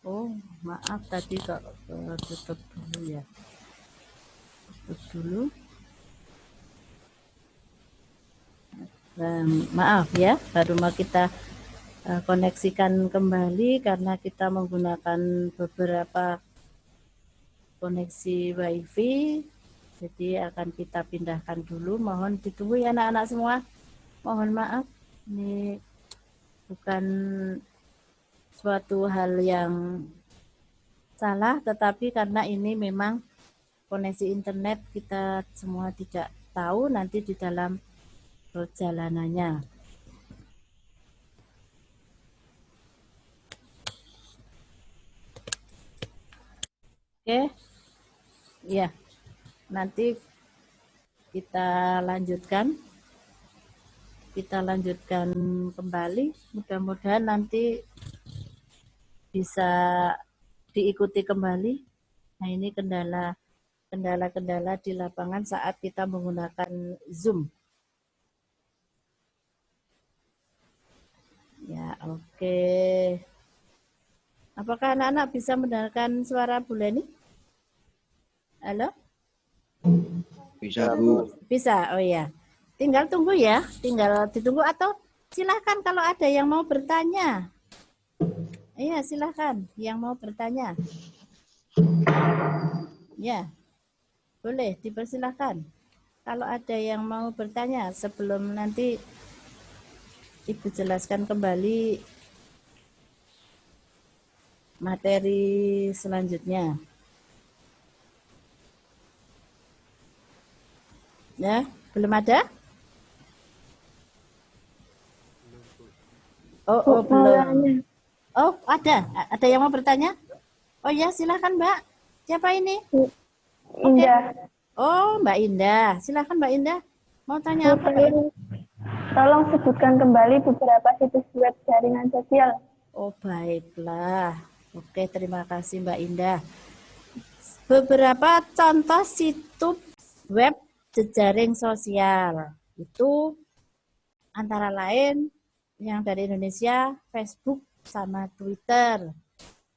Oh, maaf tadi kok tutup dulu ya. Tutup dulu. Maaf ya, baru mau kita koneksikan kembali karena kita menggunakan beberapa koneksi WiFi. Jadi akan kita pindahkan dulu. Mohon ditunggu ya anak-anak semua. Mohon maaf, ini bukan suatu hal yang salah, tetapi karena ini memang koneksi internet kita semua tidak tahu nanti di dalam perjalanannya. Oke, ya, nanti kita lanjutkan. Kita lanjutkan kembali. Mudah-mudahan nanti bisa diikuti kembali. Nah, ini kendala-kendala di lapangan saat kita menggunakan Zoom. Ya, oke. Apakah anak-anak bisa mendengarkan suara Bu Leni? Halo? Bisa, Bu. Bisa, oh ya. Tinggal tunggu ya, tinggal ditunggu atau silahkan kalau ada yang mau bertanya. Iya, silahkan yang mau bertanya. Ya, boleh dipersilahkan. Kalau ada yang mau bertanya sebelum nanti Ibu jelaskan kembali materi selanjutnya. Ya, belum ada? Oh, belum. Oh, ada. Ada yang mau bertanya? Oh ya, silakan Mbak. Siapa ini? Indah. Oh, Mbak Indah. Silakan Mbak Indah. Mau tanya apa? Tolong sebutkan kembali beberapa situs web jaringan sosial. Oh, baiklah. Oke, terima kasih Mbak Indah. Beberapa contoh situs web jejaring sosial. Itu antara lain yang dari Indonesia, Facebook sama Twitter.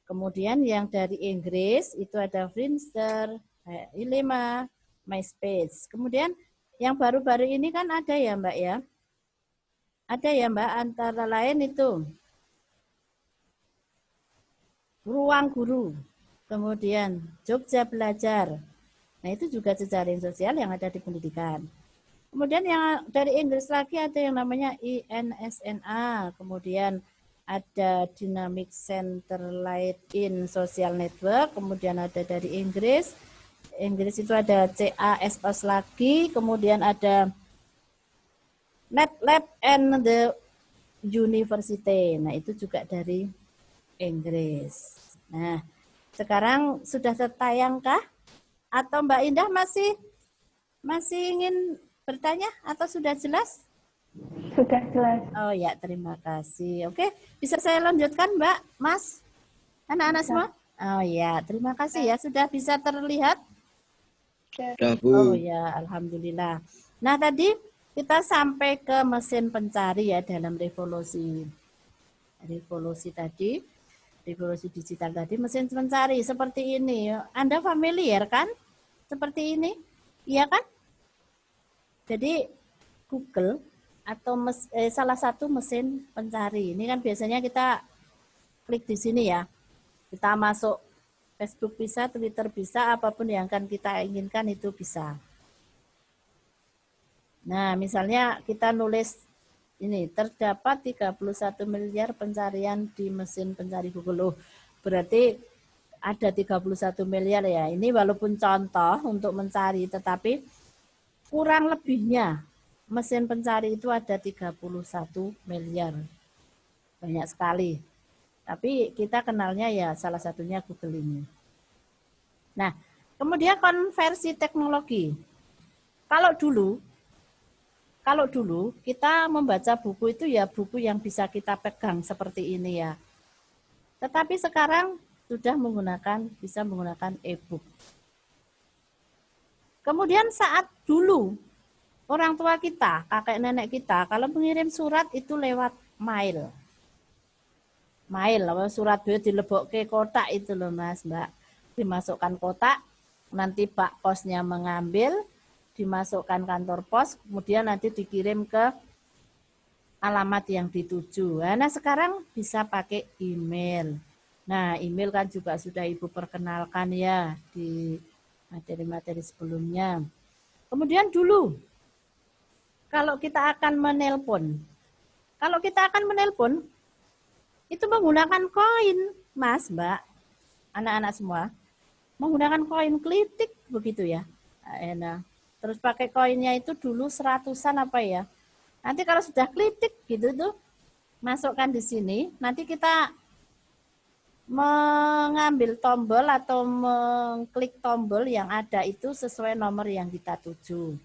Kemudian yang dari Inggris itu ada Friendster, Ilema, MySpace. Kemudian yang baru-baru ini kan ada ya Mbak ya? Ada ya Mbak, antara lain itu Ruang Guru, kemudian Jogja Belajar. Nah itu juga jejaring sosial yang ada di pendidikan. Kemudian yang dari Inggris lagi ada yang namanya INSNA, kemudian ada Dynamic Center Light in Social Network, kemudian ada dari Inggris itu ada CASOS lagi, kemudian ada NetLab and the University. Nah itu juga dari Inggris. Nah sekarang sudah tertayangkah? Atau Mbak Indah masih ingin bertanya atau sudah jelas? Sudah jelas. Oh ya, terima kasih. Oke, bisa saya lanjutkan Mbak, Mas, anak-anak semua? Oh ya, terima kasih ya, sudah bisa terlihat? Sudah, Bu. Oh ya, alhamdulillah. Nah tadi kita sampai ke mesin pencari ya dalam revolusi tadi, revolusi digital tadi, mesin pencari seperti ini. Anda familiar kan? Seperti ini, iya kan? Jadi Google atau salah satu mesin pencari. Ini kan biasanya kita klik di sini ya. Kita masuk Facebook bisa, Twitter bisa, apapun yang akan kita inginkan itu bisa. Nah, misalnya kita nulis ini, terdapat 31 miliar pencarian di mesin pencari Google. Berarti ada 31 miliar ya. Ini walaupun contoh untuk mencari, tetapi kurang lebihnya mesin pencari itu ada 31 miliar. Banyak sekali. Tapi kita kenalnya ya salah satunya Google ini. Nah, kemudian konversi teknologi. Kalau dulu kita membaca buku itu ya buku yang bisa kita pegang seperti ini ya. Tetapi sekarang sudah bisa menggunakan e-book. Kemudian saat dulu orang tua kita, kakek nenek kita, kalau mengirim surat itu lewat mail. Surat itu dilebokke kotak itu loh Mas, Mbak. Dimasukkan kotak, nanti Pak Posnya mengambil, dimasukkan kantor pos, kemudian nanti dikirim ke alamat yang dituju. Nah, sekarang bisa pakai email. Nah, email kan juga sudah Ibu perkenalkan ya di materi-materi sebelumnya. Kemudian dulu, kalau kita akan menelpon, itu menggunakan koin, Mas, Mbak, anak-anak semua. Menggunakan koin klitik begitu ya. Nah, terus pakai koinnya itu dulu 100-an apa ya. Nanti kalau sudah klitik gitu tuh, masukkan di sini. Nanti kita mengambil tombol atau mengklik tombol yang ada itu sesuai nomor yang kita tuju.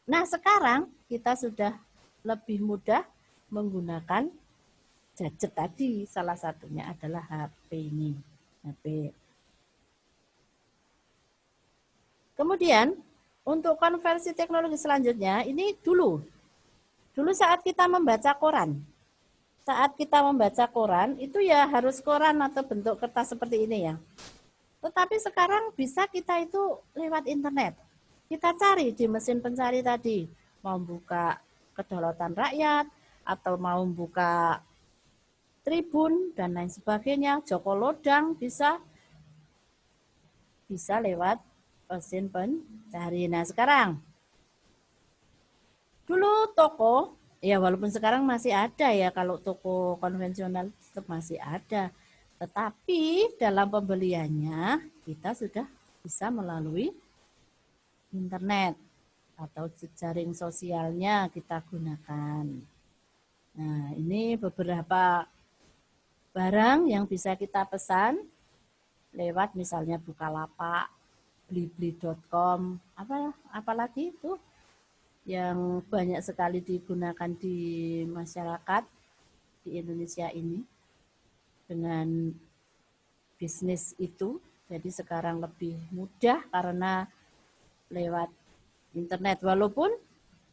Nah, sekarang kita sudah lebih mudah menggunakan gadget tadi. Salah satunya adalah HP ini. HP. Kemudian, untuk konversi teknologi selanjutnya, ini dulu saat kita membaca koran. Saat kita membaca koran, itu ya harus koran atau bentuk kertas seperti ini ya. Tetapi sekarang bisa kita itu lewat internet. Kita cari di mesin pencari tadi. Mau buka Kedaulatan Rakyat, atau mau buka Tribun, dan lain sebagainya. Joko Lodang bisa lewat mesin pencari. Nah, sekarang dulu toko, ya walaupun sekarang masih ada ya, kalau toko konvensional tetap masih ada. Tetapi dalam pembeliannya kita sudah bisa melalui internet atau jejaring sosialnya kita gunakan. Nah, ini beberapa barang yang bisa kita pesan lewat misalnya Bukalapak, blibli.com, apalagi itu yang banyak sekali digunakan di masyarakat di Indonesia ini dengan bisnis itu. Jadi sekarang lebih mudah karena lewat internet, walaupun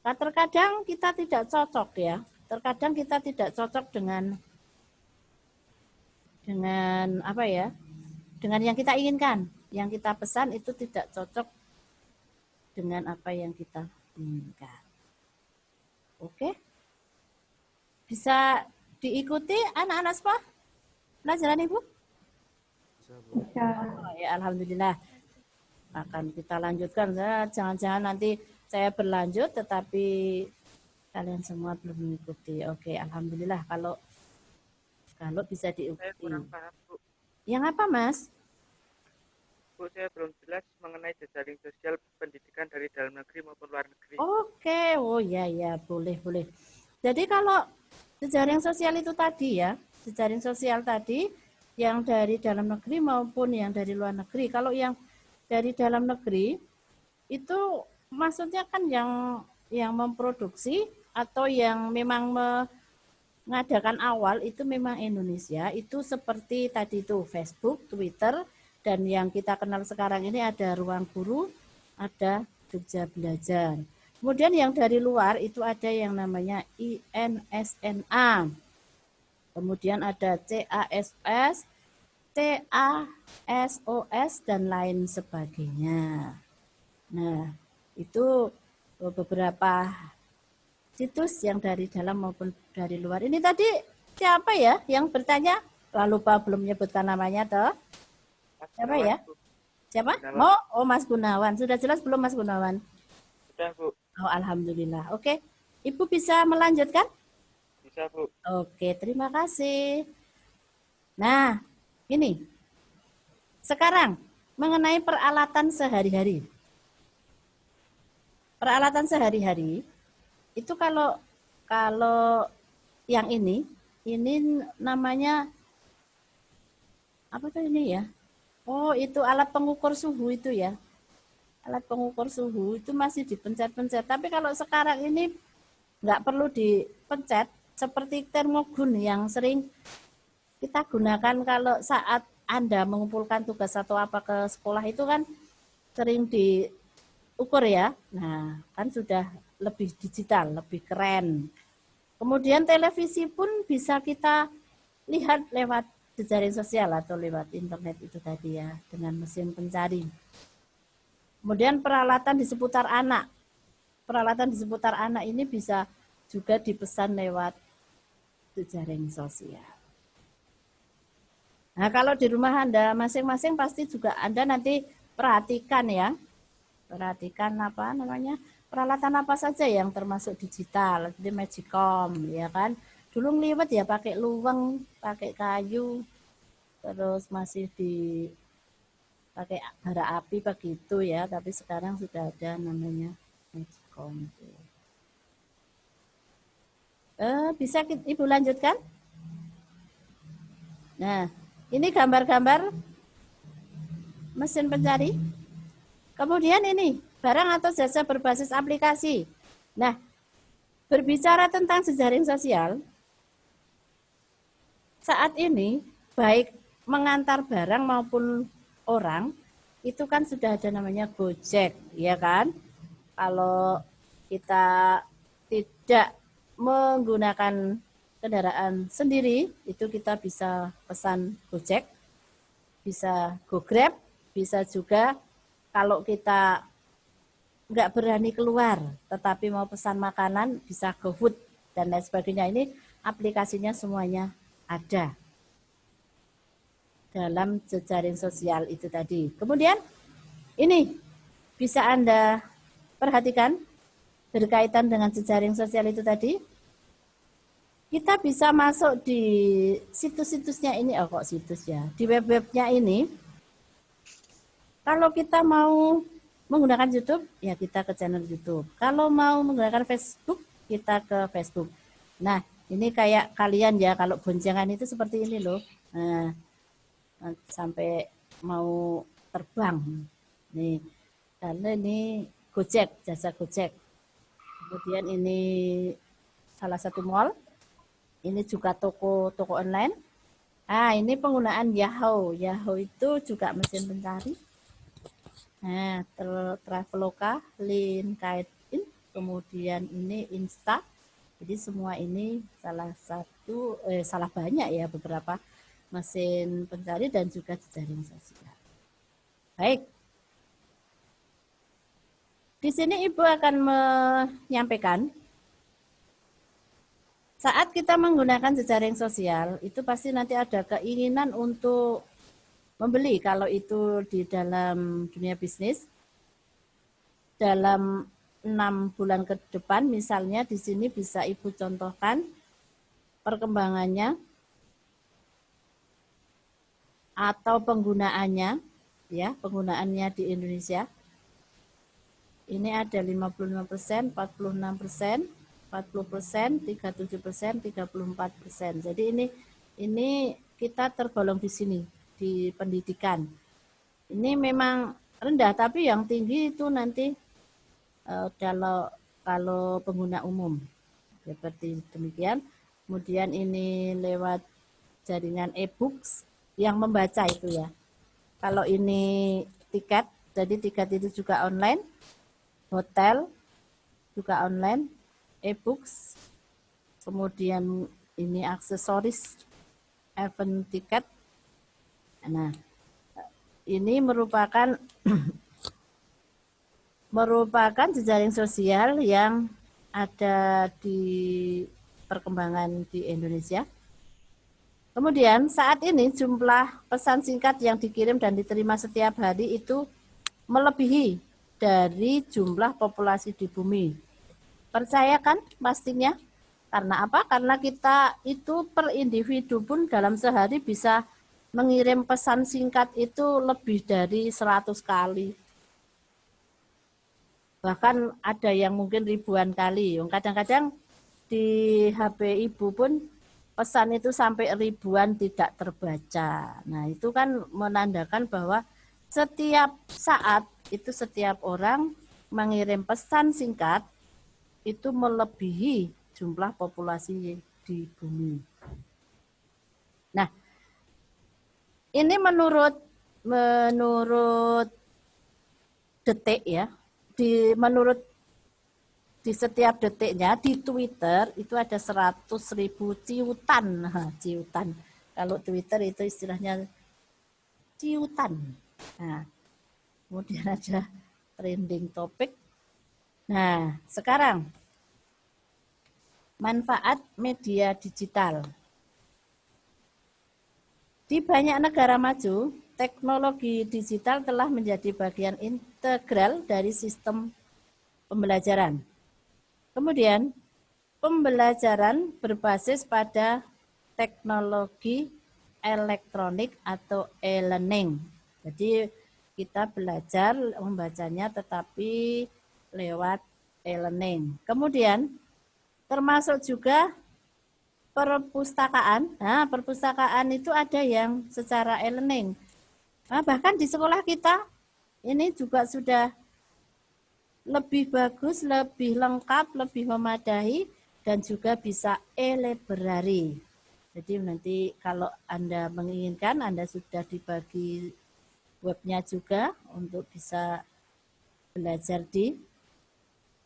terkadang kita tidak cocok ya. Terkadang kita tidak cocok dengan apa ya? Dengan yang kita inginkan. Yang kita pesan itu tidak cocok dengan apa yang kita inginkan. Oke? Bisa diikuti anak-anak semua pelajaran Ibu? Bisa. Oh, ya, alhamdulillah. Akan kita lanjutkan. Jangan-jangan nanti saya berlanjut tetapi kalian semua belum mengikuti. Oke, alhamdulillah kalau bisa diikuti. Saya kurang paham, Bu. Yang apa, Mas? Bu, saya belum jelas mengenai jejaring sosial pendidikan dari dalam negeri maupun luar negeri. Oke, oh ya, boleh. Jadi kalau jejaring sosial itu tadi ya, jejaring sosial tadi yang dari dalam negeri maupun yang dari luar negeri. Kalau yang dari dalam negeri itu maksudnya kan yang memproduksi atau yang memang mengadakan awal itu memang Indonesia. Itu seperti tadi itu Facebook, Twitter, dan yang kita kenal sekarang ini ada Ruang Guru, ada Jogja Belajar. Kemudian yang dari luar itu ada yang namanya INSNA. Kemudian ada CASS, TASOS, dan lain sebagainya. Nah, itu beberapa situs yang dari dalam maupun dari luar. Ini tadi siapa ya yang bertanya? Lupa belum menyebutkan namanya toh. Siapa ya? Siapa? Oh, Mas Gunawan. Sudah jelas belum Mas Gunawan? Sudah, Bu. Oh, alhamdulillah. Oke, Ibu bisa melanjutkan? Bisa, Bu. Oke, terima kasih. Nah, ini. Sekarang, mengenai peralatan sehari-hari. Peralatan sehari-hari, itu kalau yang ini namanya, apa tuh ini ya? Oh, itu alat pengukur suhu itu ya. Alat pengukur suhu itu masih dipencet-pencet. Tapi kalau sekarang ini nggak perlu dipencet, seperti termogun yang sering kita gunakan kalau saat Anda mengumpulkan tugas atau apa ke sekolah itu kan sering diukur ya. Nah, kan sudah lebih digital, lebih keren. Kemudian televisi pun bisa kita lihat lewat jejaring sosial atau lewat internet itu tadi ya, dengan mesin pencari. Kemudian peralatan di seputar anak. Peralatan di seputar anak ini bisa juga dipesan lewat jejaring sosial. Nah, kalau di rumah Anda masing-masing pasti juga Anda nanti perhatikan ya. Perhatikan apa namanya? Peralatan apa saja yang termasuk digital, jadi Magicom ya kan. Dulu ngeliwet ya pakai luweng, pakai kayu, terus masih pakai bara api begitu ya, tapi sekarang sudah ada namanya Magicom. Bisa Ibu lanjutkan? Nah, ini gambar-gambar mesin pencari. Kemudian ini barang atau jasa berbasis aplikasi. Nah, berbicara tentang jejaring sosial, saat ini baik mengantar barang maupun orang itu kan sudah ada namanya Gojek, ya kan? Kalau kita tidak menggunakan kendaraan sendiri, itu kita bisa pesan Gojek, bisa GoGrab, bisa juga kalau kita nggak berani keluar, tetapi mau pesan makanan, bisa GoFood dan lain sebagainya. Ini aplikasinya semuanya ada dalam jejaring sosial itu tadi. Kemudian ini bisa Anda perhatikan berkaitan dengan jejaring sosial itu tadi. Kita bisa masuk di situs-situsnya ini, kok situs ya, di web-webnya ini. Kalau kita mau menggunakan YouTube, ya kita ke channel YouTube. Kalau mau menggunakan Facebook, kita ke Facebook. Nah, ini kayak kalian ya, kalau boncengan itu seperti ini loh. Nah, sampai mau terbang. Nih, karena ini Gojek, jasa Gojek. Kemudian ini salah satu mall. Ini juga toko online. Ah, ini penggunaan Yahoo. Yahoo itu juga mesin pencari. Nah, Traveloka, LinkedIn, kemudian ini Insta. Jadi semua ini salah banyak ya beberapa mesin pencari dan juga jejaring sosial. Baik. Di sini Ibu akan menyampaikan saat kita menggunakan jejaring sosial itu pasti nanti ada keinginan untuk membeli kalau itu di dalam dunia bisnis. Dalam 6 bulan ke depan misalnya di sini bisa Ibu contohkan perkembangannya atau penggunaannya ya, penggunaannya di Indonesia. Ini ada 55%, 46%, 40%, 37%, 34%. Jadi ini kita tergolong di sini di pendidikan. Ini memang rendah, tapi yang tinggi itu nanti kalau pengguna umum seperti demikian. Kemudian ini lewat jaringan e-books yang membaca itu ya. Kalau ini tiket, jadi tiket itu juga online, hotel juga online, e-books, kemudian ini aksesoris event tiket. Nah, ini merupakan jejaring sosial yang ada di perkembangan di Indonesia. Kemudian saat ini jumlah pesan singkat yang dikirim dan diterima setiap hari itu melebihi dari jumlah populasi di bumi. Percaya kan pastinya? Karena apa? Karena kita itu per individu pun dalam sehari bisa mengirim pesan singkat itu lebih dari 100 kali. Bahkan ada yang mungkin ribuan kali. Kadang-kadang di HP ibu pun pesan itu sampai ribuan tidak terbaca. Nah, itu kan menandakan bahwa setiap saat itu setiap orang mengirim pesan singkat itu melebihi jumlah populasi di bumi. Nah, ini menurut detik ya. Menurut di setiap detiknya di Twitter itu ada 100.000 ciutan. Nah, ciutan. Kalau Twitter itu istilahnya ciutan. Nah, kemudian ada trending topik. Nah, sekarang manfaat media digital. Di banyak negara maju, teknologi digital telah menjadi bagian integral dari sistem pembelajaran. Kemudian, pembelajaran berbasis pada teknologi elektronik atau e-learning. Jadi, kita belajar membacanya tetapi lewat e-learning. Kemudian, termasuk juga perpustakaan. Nah, perpustakaan itu ada yang secara e-learning. Nah, bahkan di sekolah kita ini juga sudah lebih bagus, lebih lengkap, lebih memadai, dan juga bisa e-library. Jadi nanti kalau Anda menginginkan, Anda sudah dibagi webnya juga untuk bisa belajar di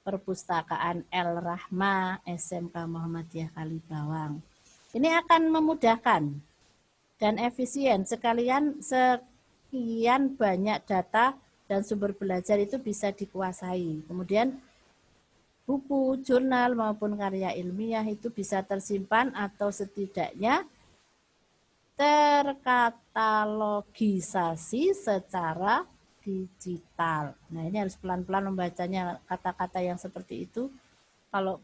Perpustakaan El Rahma SMK Muhammadiyah Kalibawang. Ini akan memudahkan dan efisien sekian banyak data dan sumber belajar itu bisa dikuasai. Kemudian buku, jurnal maupun karya ilmiah itu bisa tersimpan atau setidaknya terkatalogisasi secara digital. Nah, ini harus pelan-pelan membacanya kata-kata yang seperti itu. Kalau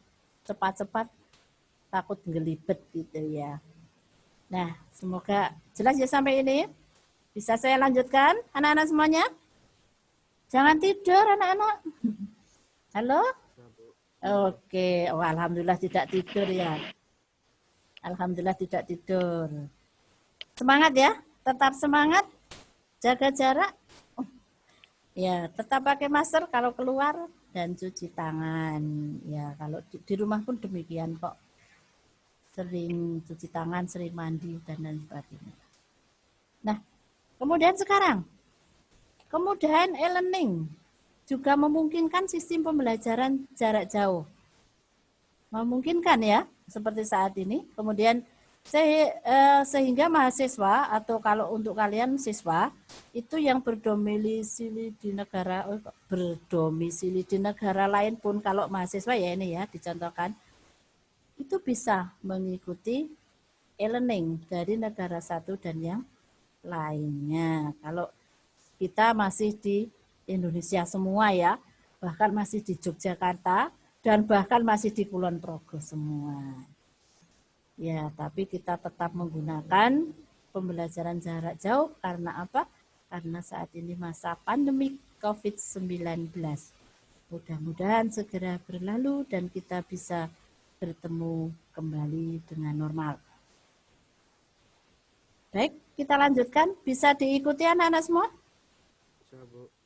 cepat-cepat takut ngelibet gitu ya. Nah, semoga jelas ya sampai ini. Bisa saya lanjutkan anak-anak semuanya? Jangan tidur anak-anak. Halo? Oke, oh, alhamdulillah tidak tidur ya. Alhamdulillah tidak tidur. Semangat ya, tetap semangat, jaga jarak. Ya, tetap pakai masker kalau keluar dan cuci tangan. Ya, kalau di rumah pun demikian kok. Sering cuci tangan, sering mandi dan lain sebagainya. Nah, kemudian sekarang kemudahan e-learning juga memungkinkan sistem pembelajaran jarak jauh. Memungkinkan ya, seperti saat ini. Kemudian sehingga mahasiswa atau kalau untuk kalian siswa itu yang berdomisili di negara lain pun kalau mahasiswa ya ini ya dicontohkan itu bisa mengikuti e-learning dari negara satu dan yang lainnya. Kalau kita masih di Indonesia semua ya, bahkan masih di Yogyakarta dan bahkan masih di Kulon Progo semua. Ya, tapi kita tetap menggunakan pembelajaran jarak jauh karena apa? Karena saat ini masa pandemi COVID-19. Mudah-mudahan segera berlalu dan kita bisa bertemu kembali dengan normal. Baik, kita lanjutkan. Bisa diikuti anak-anak semua?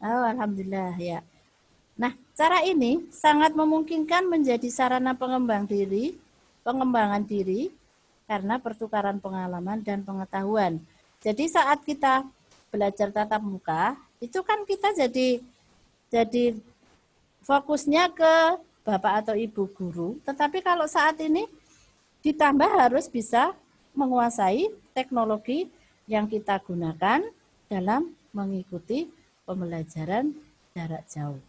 Oh, alhamdulillah ya. Nah, cara ini sangat memungkinkan menjadi sarana pengembangan diri karena pertukaran pengalaman dan pengetahuan. Jadi saat kita belajar tatap muka, itu kan kita jadi fokusnya ke Bapak atau Ibu guru, tetapi kalau saat ini ditambah harus bisa menguasai teknologi yang kita gunakan dalam mengikuti pembelajaran jarak jauh.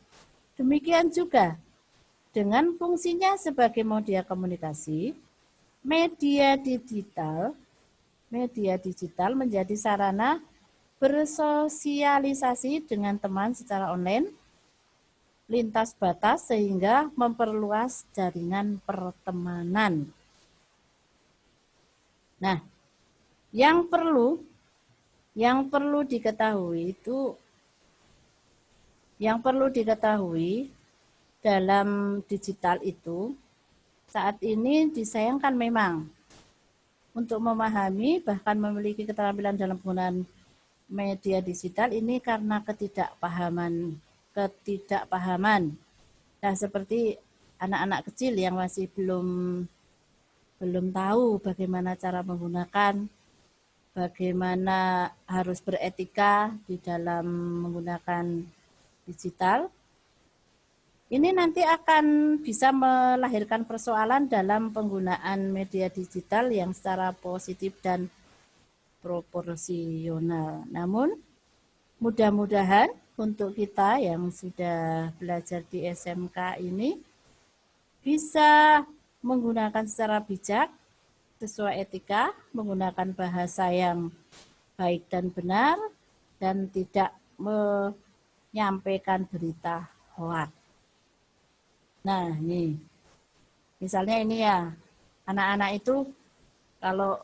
Demikian juga dengan fungsinya sebagai media komunikasi, media digital menjadi sarana bersosialisasi dengan teman secara online lintas batas sehingga memperluas jaringan pertemanan. Nah, yang perlu diketahui dalam digital itu saat ini disayangkan memang untuk memahami bahkan memiliki keterampilan dalam penggunaan media digital ini karena ketidakpahaman. Nah, seperti anak-anak kecil yang masih belum tahu bagaimana cara menggunakan, bagaimana harus beretika di dalam menggunakan digital. Ini nanti akan bisa melahirkan persoalan dalam penggunaan media digital yang secara positif dan proporsional. Namun, mudah-mudahan untuk kita yang sudah belajar di SMK ini bisa menggunakan secara bijak, sesuai etika, menggunakan bahasa yang baik dan benar, dan tidak menyampaikan berita hoax. Nah, ini misalnya ini ya, anak-anak itu kalau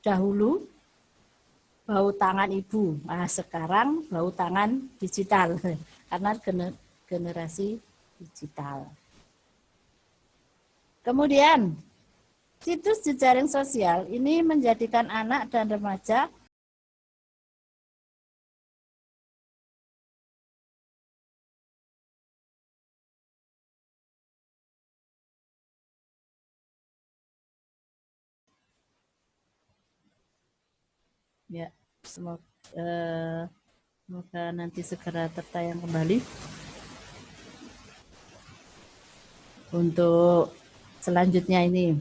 dahulu bau tangan ibu, nah sekarang bau tangan digital karena generasi digital. Kemudian situs jejaring sosial ini menjadikan anak dan remaja ya, semoga nanti segera tertayang kembali. Untuk selanjutnya ini.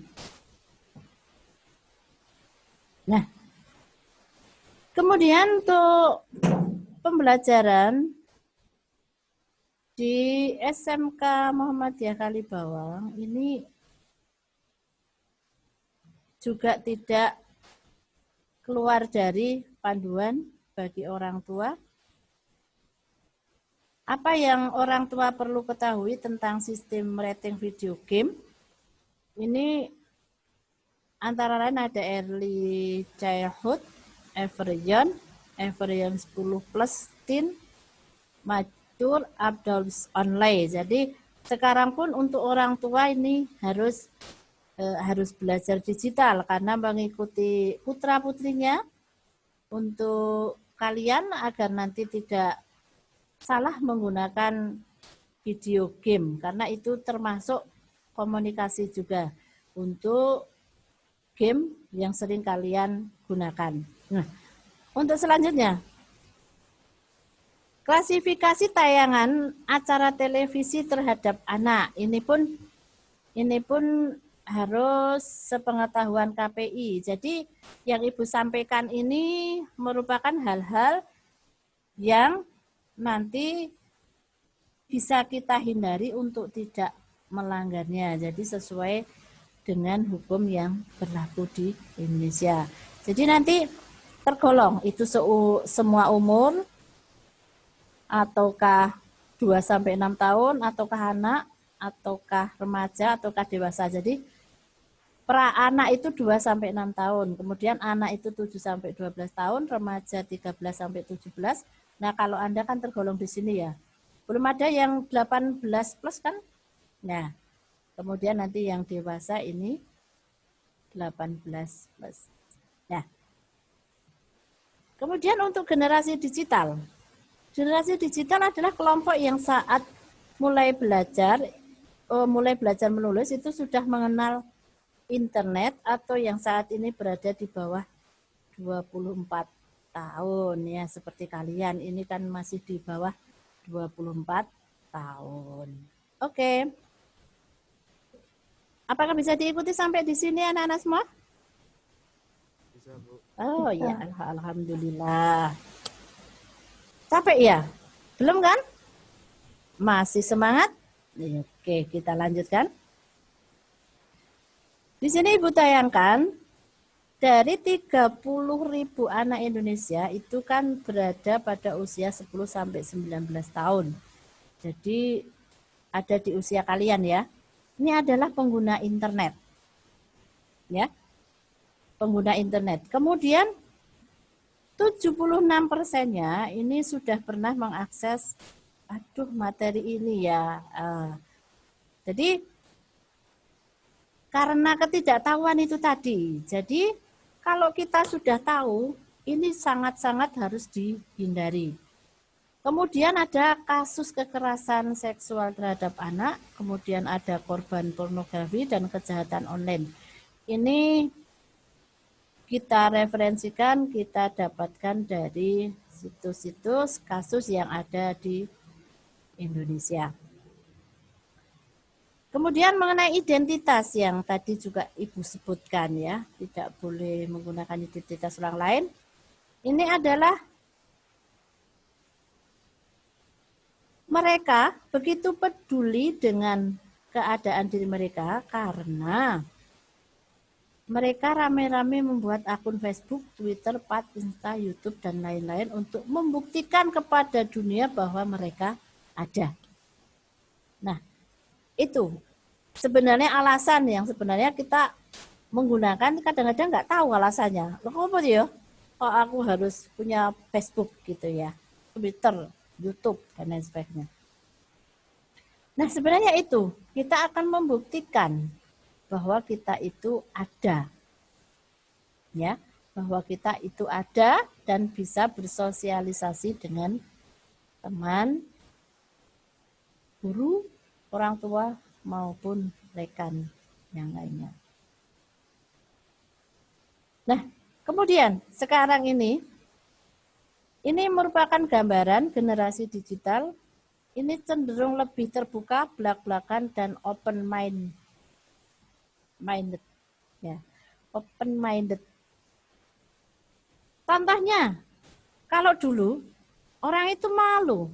Nah, kemudian untuk pembelajaran di SMK Muhammadiyah Kalibawang ini juga tidak keluar dari panduan bagi orang tua. Apa yang orang tua perlu ketahui tentang sistem rating video game? Ini antara lain ada early childhood, Everyon 10 plus teen, mature adults only. Jadi sekarang pun untuk orang tua ini harus belajar digital karena mengikuti putra-putrinya untuk kalian agar nanti tidak salah menggunakan video game karena itu termasuk komunikasi juga untuk game yang sering kalian gunakan. Nah, untuk selanjutnya klasifikasi tayangan acara televisi terhadap anak ini pun harus sepengetahuan KPI. Jadi yang Ibu sampaikan ini merupakan hal-hal yang nanti bisa kita hindari untuk tidak melanggarnya. Jadi sesuai dengan hukum yang berlaku di Indonesia. Jadi nanti tergolong itu semua umur ataukah 2-6 tahun ataukah anak ataukah remaja ataukah dewasa. Jadi pra anak itu 2-6 tahun, kemudian anak itu 7-12 tahun, remaja 13-17. Nah, kalau Anda kan tergolong di sini ya. Belum ada yang 18 plus kan? Nah, kemudian nanti yang dewasa ini 18 plus. Nah, kemudian untuk generasi digital. Generasi digital adalah kelompok yang saat mulai belajar menulis itu sudah mengenal internet atau yang saat ini berada di bawah 24 tahun ya, seperti kalian ini kan masih di bawah 24 tahun. Oke. Apakah bisa diikuti sampai di sini anak-anak semua? Bisa, Bu. Oh ya, alhamdulillah. Capek ya? Belum kan? Masih semangat? Oke, kita lanjutkan. Di sini Ibu tayangkan dari 30.000 anak Indonesia itu kan berada pada usia 10-19 tahun. Jadi ada di usia kalian ya. Ini adalah pengguna internet. Ya. Pengguna internet. Kemudian 76%-nya ini sudah pernah mengakses materi ini ya. Jadi karena ketidaktahuan itu tadi. Jadi kalau kita sudah tahu, ini sangat-sangat harus dihindari. Kemudian ada kasus kekerasan seksual terhadap anak, kemudian ada korban pornografi dan kejahatan online. Ini kita referensikan, kita dapatkan dari situs-situs kasus yang ada di Indonesia. Kemudian mengenai identitas yang tadi juga Ibu sebutkan ya, tidak boleh menggunakan identitas orang lain. Ini adalah mereka begitu peduli dengan keadaan diri mereka karena mereka rame-rame membuat akun Facebook, Twitter, Pad, Insta, YouTube, dan lain-lain untuk membuktikan kepada dunia bahwa mereka ada. Nah, itu sebenarnya alasan yang sebenarnya kita menggunakan kadang-kadang nggak tahu alasannya. Loh, apa ya? Oh, aku harus punya Facebook gitu ya, Twitter, YouTube, dan lain sebagainya. Nah, sebenarnya itu kita akan membuktikan bahwa kita itu ada, ya, bahwa kita itu ada dan bisa bersosialisasi dengan teman, guru, orang tua maupun rekan yang lainnya. Nah, kemudian sekarang ini merupakan gambaran generasi digital. Ini cenderung lebih terbuka, belak-belakan dan open minded, ya, open minded. Contohnya, kalau dulu orang itu malu,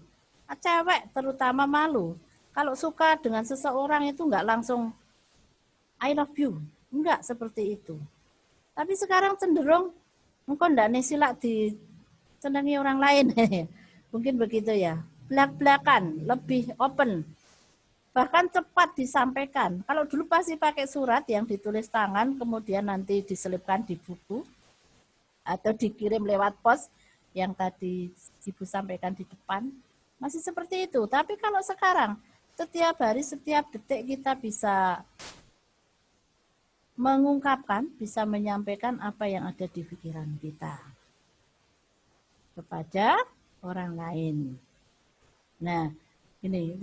cewek terutama malu. Kalau suka dengan seseorang itu enggak langsung I love you, enggak seperti itu. Tapi sekarang cenderung engkau enggak nesilak disenangi orang lain, mungkin begitu ya. Belak-belakan, lebih open. Bahkan cepat disampaikan. Kalau dulu pasti pakai surat yang ditulis tangan, kemudian nanti diselipkan di buku, atau dikirim lewat pos yang tadi Ibu sampaikan di depan. Masih seperti itu. Tapi kalau sekarang, setiap hari, setiap detik kita bisa mengungkapkan, bisa menyampaikan apa yang ada di pikiran kita kepada orang lain. Nah, ini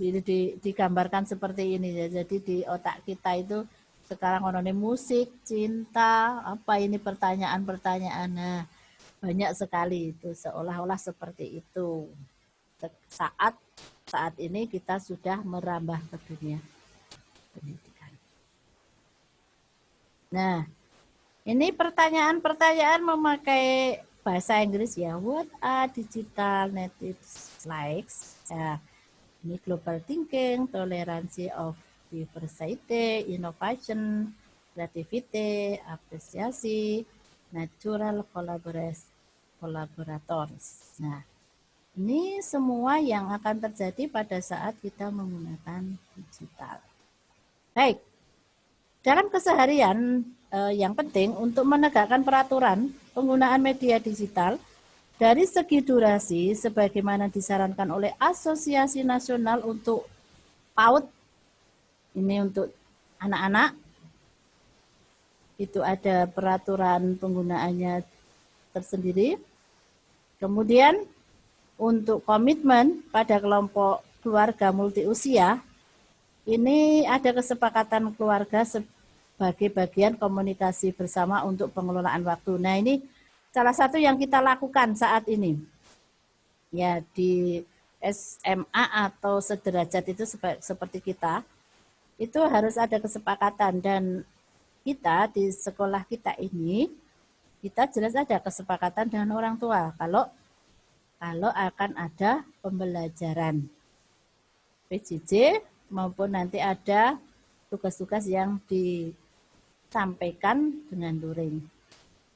digambarkan seperti ini ya. Jadi di otak kita itu sekarang orangnya musik, cinta, apa ini pertanyaan-pertanyaan. Nah, banyak sekali itu seolah-olah seperti itu. Saat ini kita sudah merambah ke dunia pendidikan. Nah, ini pertanyaan-pertanyaan memakai bahasa Inggris ya. What are digital natives like? Ya, ini global thinking, toleransi of diversity, innovation, creativity, apresiasi, natural collaborators. Nah, ini semua yang akan terjadi pada saat kita menggunakan digital. Baik, dalam keseharian yang penting untuk menegakkan peraturan penggunaan media digital dari segi durasi sebagaimana disarankan oleh Asosiasi Nasional untuk PAUD, ini untuk anak-anak, itu ada peraturan penggunaannya tersendiri. Kemudian untuk komitmen pada kelompok keluarga multiusia, ini ada kesepakatan keluarga sebagai bagian komunikasi bersama untuk pengelolaan waktu. Nah, ini salah satu yang kita lakukan saat ini. Ya, di SMA atau sederajat itu seperti kita, itu harus ada kesepakatan. Dan kita di sekolah kita ini, kita jelas ada kesepakatan dengan orang tua. Kalau akan ada pembelajaran PJJ maupun nanti ada tugas-tugas yang disampaikan dengan luring.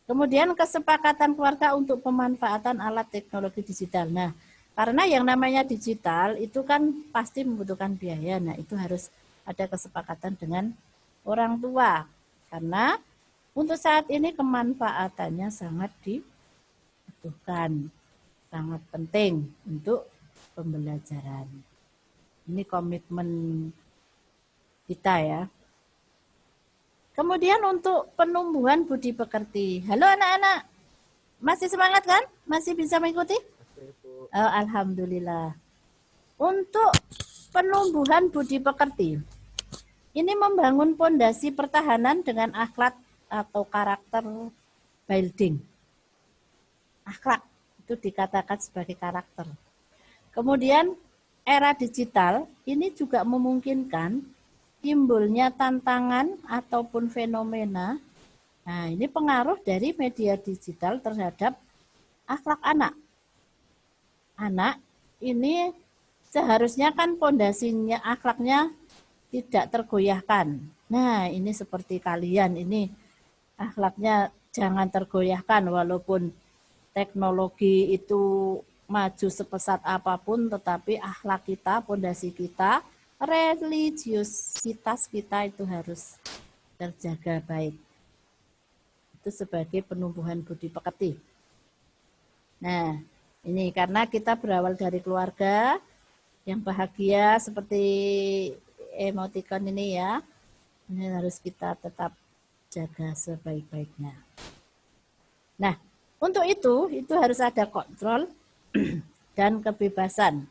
Kemudian kesepakatan keluarga untuk pemanfaatan alat teknologi digital. Nah, Karena yang namanya digital itu kan pasti membutuhkan biaya. Nah, itu harus ada kesepakatan dengan orang tua. Karena untuk saat ini kemanfaatannya sangat dibutuhkan, sangat penting untuk pembelajaran. Ini komitmen kita ya. Kemudian untuk penumbuhan budi pekerti. Halo anak-anak, masih semangat kan? Masih bisa mengikuti? Oh, alhamdulillah. Untuk penumbuhan budi pekerti, ini membangun pondasi pertahanan dengan akhlak atau karakter building. Akhlak itu dikatakan sebagai karakter. Kemudian era digital ini juga memungkinkan timbulnya tantangan ataupun fenomena. Nah, ini pengaruh dari media digital terhadap akhlak anak. Anak ini seharusnya kan pondasinya, akhlaknya tidak tergoyahkan. Nah, ini seperti kalian ini akhlaknya jangan tergoyahkan walaupun teknologi itu maju sepesat apapun, tetapi akhlak kita, pondasi kita, religiusitas kita itu harus terjaga baik. Itu sebagai penumbuhan budi pekerti. Nah, ini karena kita berawal dari keluarga yang bahagia seperti emoticon ini ya. Ini harus kita tetap jaga sebaik-baiknya. Nah, untuk itu harus ada kontrol dan kebebasan.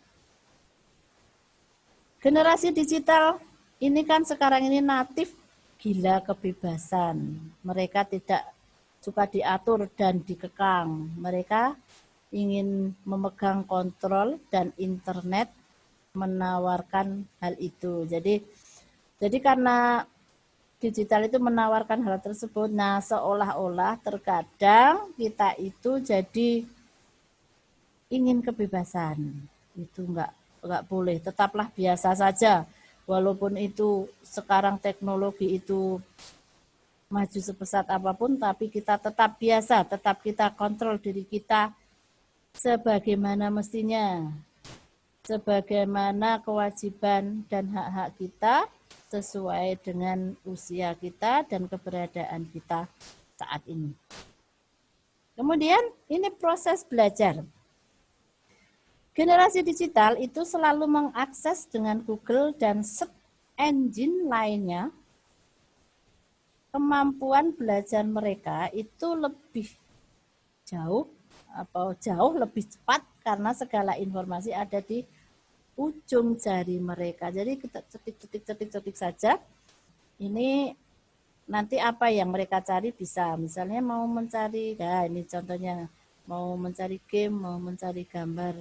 Generasi digital ini kan sekarang ini natif gila kebebasan. Mereka tidak suka diatur dan dikekang. Mereka ingin memegang kontrol dan internet menawarkan hal itu. Jadi karena digital itu menawarkan hal tersebut, nah seolah-olah terkadang kita itu jadi ingin kebebasan. Itu enggak boleh, tetaplah biasa saja. Walaupun itu sekarang teknologi itu maju sepesat apapun, tapi kita tetap biasa, tetap kita kontrol diri kita sebagaimana mestinya, sebagaimana kewajiban dan hak-hak kita sesuai dengan usia kita dan keberadaan kita saat ini. Kemudian ini proses belajar. Generasi digital itu selalu mengakses dengan Google dan search engine lainnya. Kemampuan belajar mereka itu lebih jauh lebih cepat karena segala informasi ada di ujung jari mereka. Jadi kita cetik saja. Ini nanti apa yang mereka cari bisa. Misalnya mau mencari, nah ini contohnya, mau mencari game, mau mencari gambar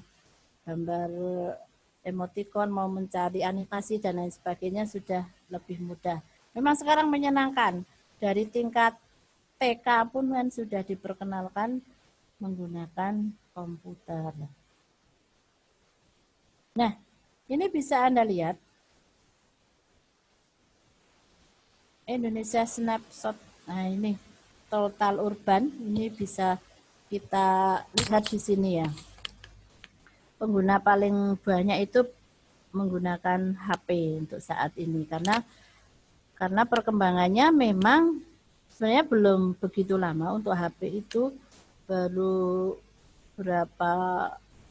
emoticon, mau mencari animasi dan lain sebagainya sudah lebih mudah. Memang sekarang menyenangkan. Dari tingkat TK pun kan sudah diperkenalkan menggunakan komputer. Nah, ini bisa Anda lihat. Indonesia Snapshot. Nah, ini total urban. Ini bisa kita lihat di sini ya. Pengguna paling banyak itu menggunakan HP untuk saat ini karena perkembangannya memang sebenarnya belum begitu lama. Untuk HP itu baru berapa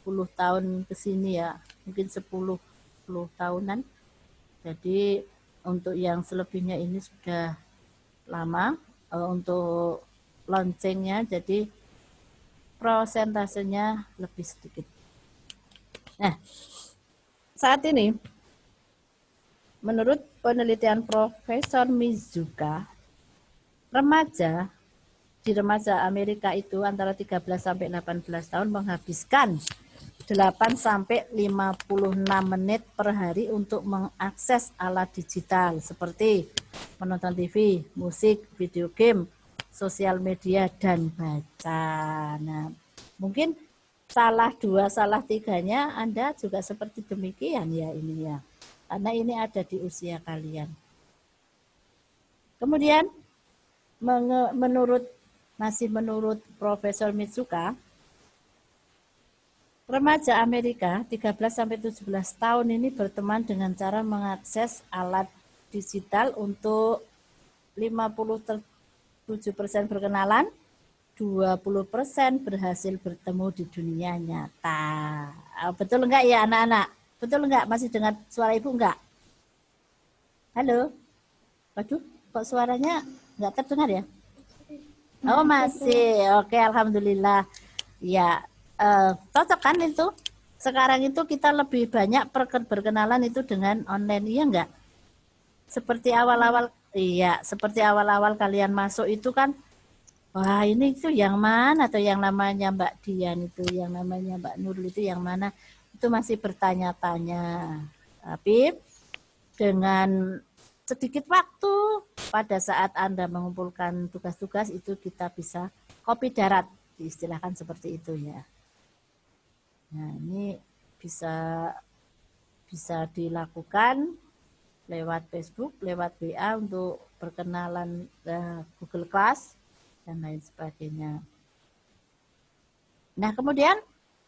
puluh tahun ke sini ya, mungkin 10 tahunan. Jadi untuk yang selebihnya ini sudah lama untuk launchingnya, jadi prosentasenya lebih sedikit. Nah, saat ini menurut penelitian Profesor Mizuka, di remaja Amerika itu antara 13 sampai 18 tahun menghabiskan 8 sampai 56 menit per hari untuk mengakses alat digital seperti menonton TV, musik, video game, sosial media, dan baca. Nah, mungkin salah 2, salah 3-nya Anda juga seperti demikian ya ini ya. Karena ini ada di usia kalian. Kemudian menurut Profesor Mitsuka, Remaja Amerika 13 sampai 17 tahun ini berteman dengan cara mengakses alat digital untuk 57% berkenalan, 20% berhasil bertemu di dunia nyata. Betul enggak ya anak-anak? Betul enggak? Masih dengar suara ibu enggak? Halo? Waduh, kok suaranya enggak terdengar ya? Oh masih, oke alhamdulillah. Ya, cocok kan itu? Sekarang itu kita lebih banyak berkenalan itu dengan online, iya enggak? Seperti awal-awal, iya, seperti awal-awal kalian masuk itu kan, wah ini itu yang mana atau yang namanya Mbak Dian itu, yang namanya Mbak Nurul itu yang mana? Itu masih bertanya-tanya. Tapi dengan sedikit waktu pada saat Anda mengumpulkan tugas-tugas itu kita bisa kopi darat, diistilahkan seperti itu ya. Nah ini bisa dilakukan lewat Facebook, lewat WA untuk perkenalan Google Class dan lain sebagainya. Nah kemudian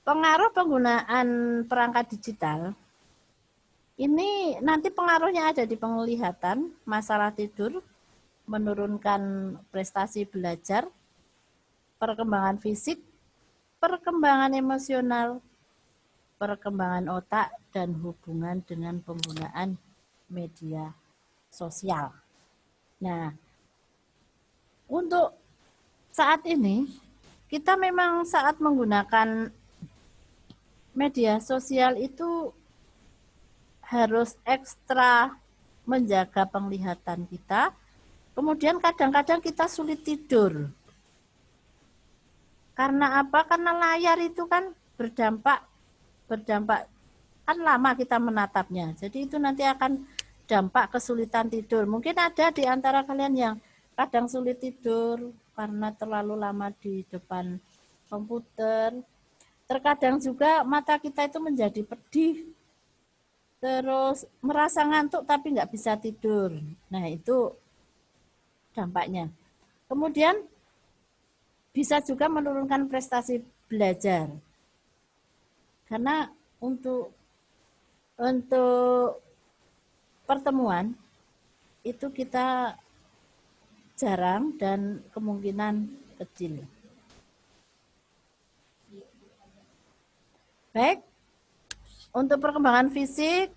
pengaruh penggunaan perangkat digital ini nanti pengaruhnya ada di penglihatan, masalah tidur, menurunkan prestasi belajar, perkembangan fisik, perkembangan emosional, perkembangan otak, dan hubungan dengan penggunaan media sosial. Nah, untuk saat ini, kita memang saat menggunakan media sosial itu harus ekstra menjaga penglihatan kita. Kemudian kadang-kadang kita sulit tidur. Karena apa? Karena layar itu kan berdampak kan lama kita menatapnya. Jadi itu nanti akan dampak kesulitan tidur. Mungkin ada di antara kalian yang kadang sulit tidur karena terlalu lama di depan komputer. Terkadang juga mata kita itu menjadi pedih. Terus merasa ngantuk tapi nggak bisa tidur. Nah itu dampaknya. Kemudian bisa juga menurunkan prestasi belajar. Karena untuk pertemuan itu kita jarang dan kemungkinan kecil. Baik. Untuk perkembangan fisik,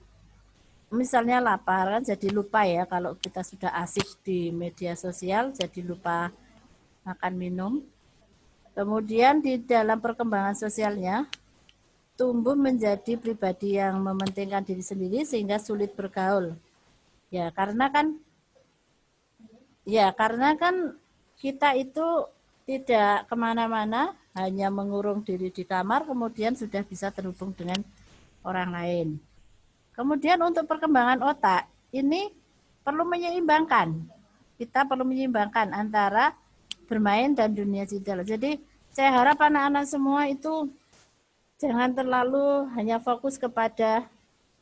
misalnya lapar kan jadi lupa ya kalau kita sudah asik di media sosial, jadi lupa makan minum. Kemudian di dalam perkembangan sosialnya, tumbuh menjadi pribadi yang mementingkan diri sendiri sehingga sulit bergaul. Ya karena kan kita itu tidak kemana-mana, hanya mengurung diri di kamar, kemudian sudah bisa terhubung dengan orang lain. Kemudian untuk perkembangan otak, ini perlu menyeimbangkan. Kita perlu menyeimbangkan antara bermain dan dunia digital. Jadi saya harap anak-anak semua itu jangan terlalu hanya fokus kepada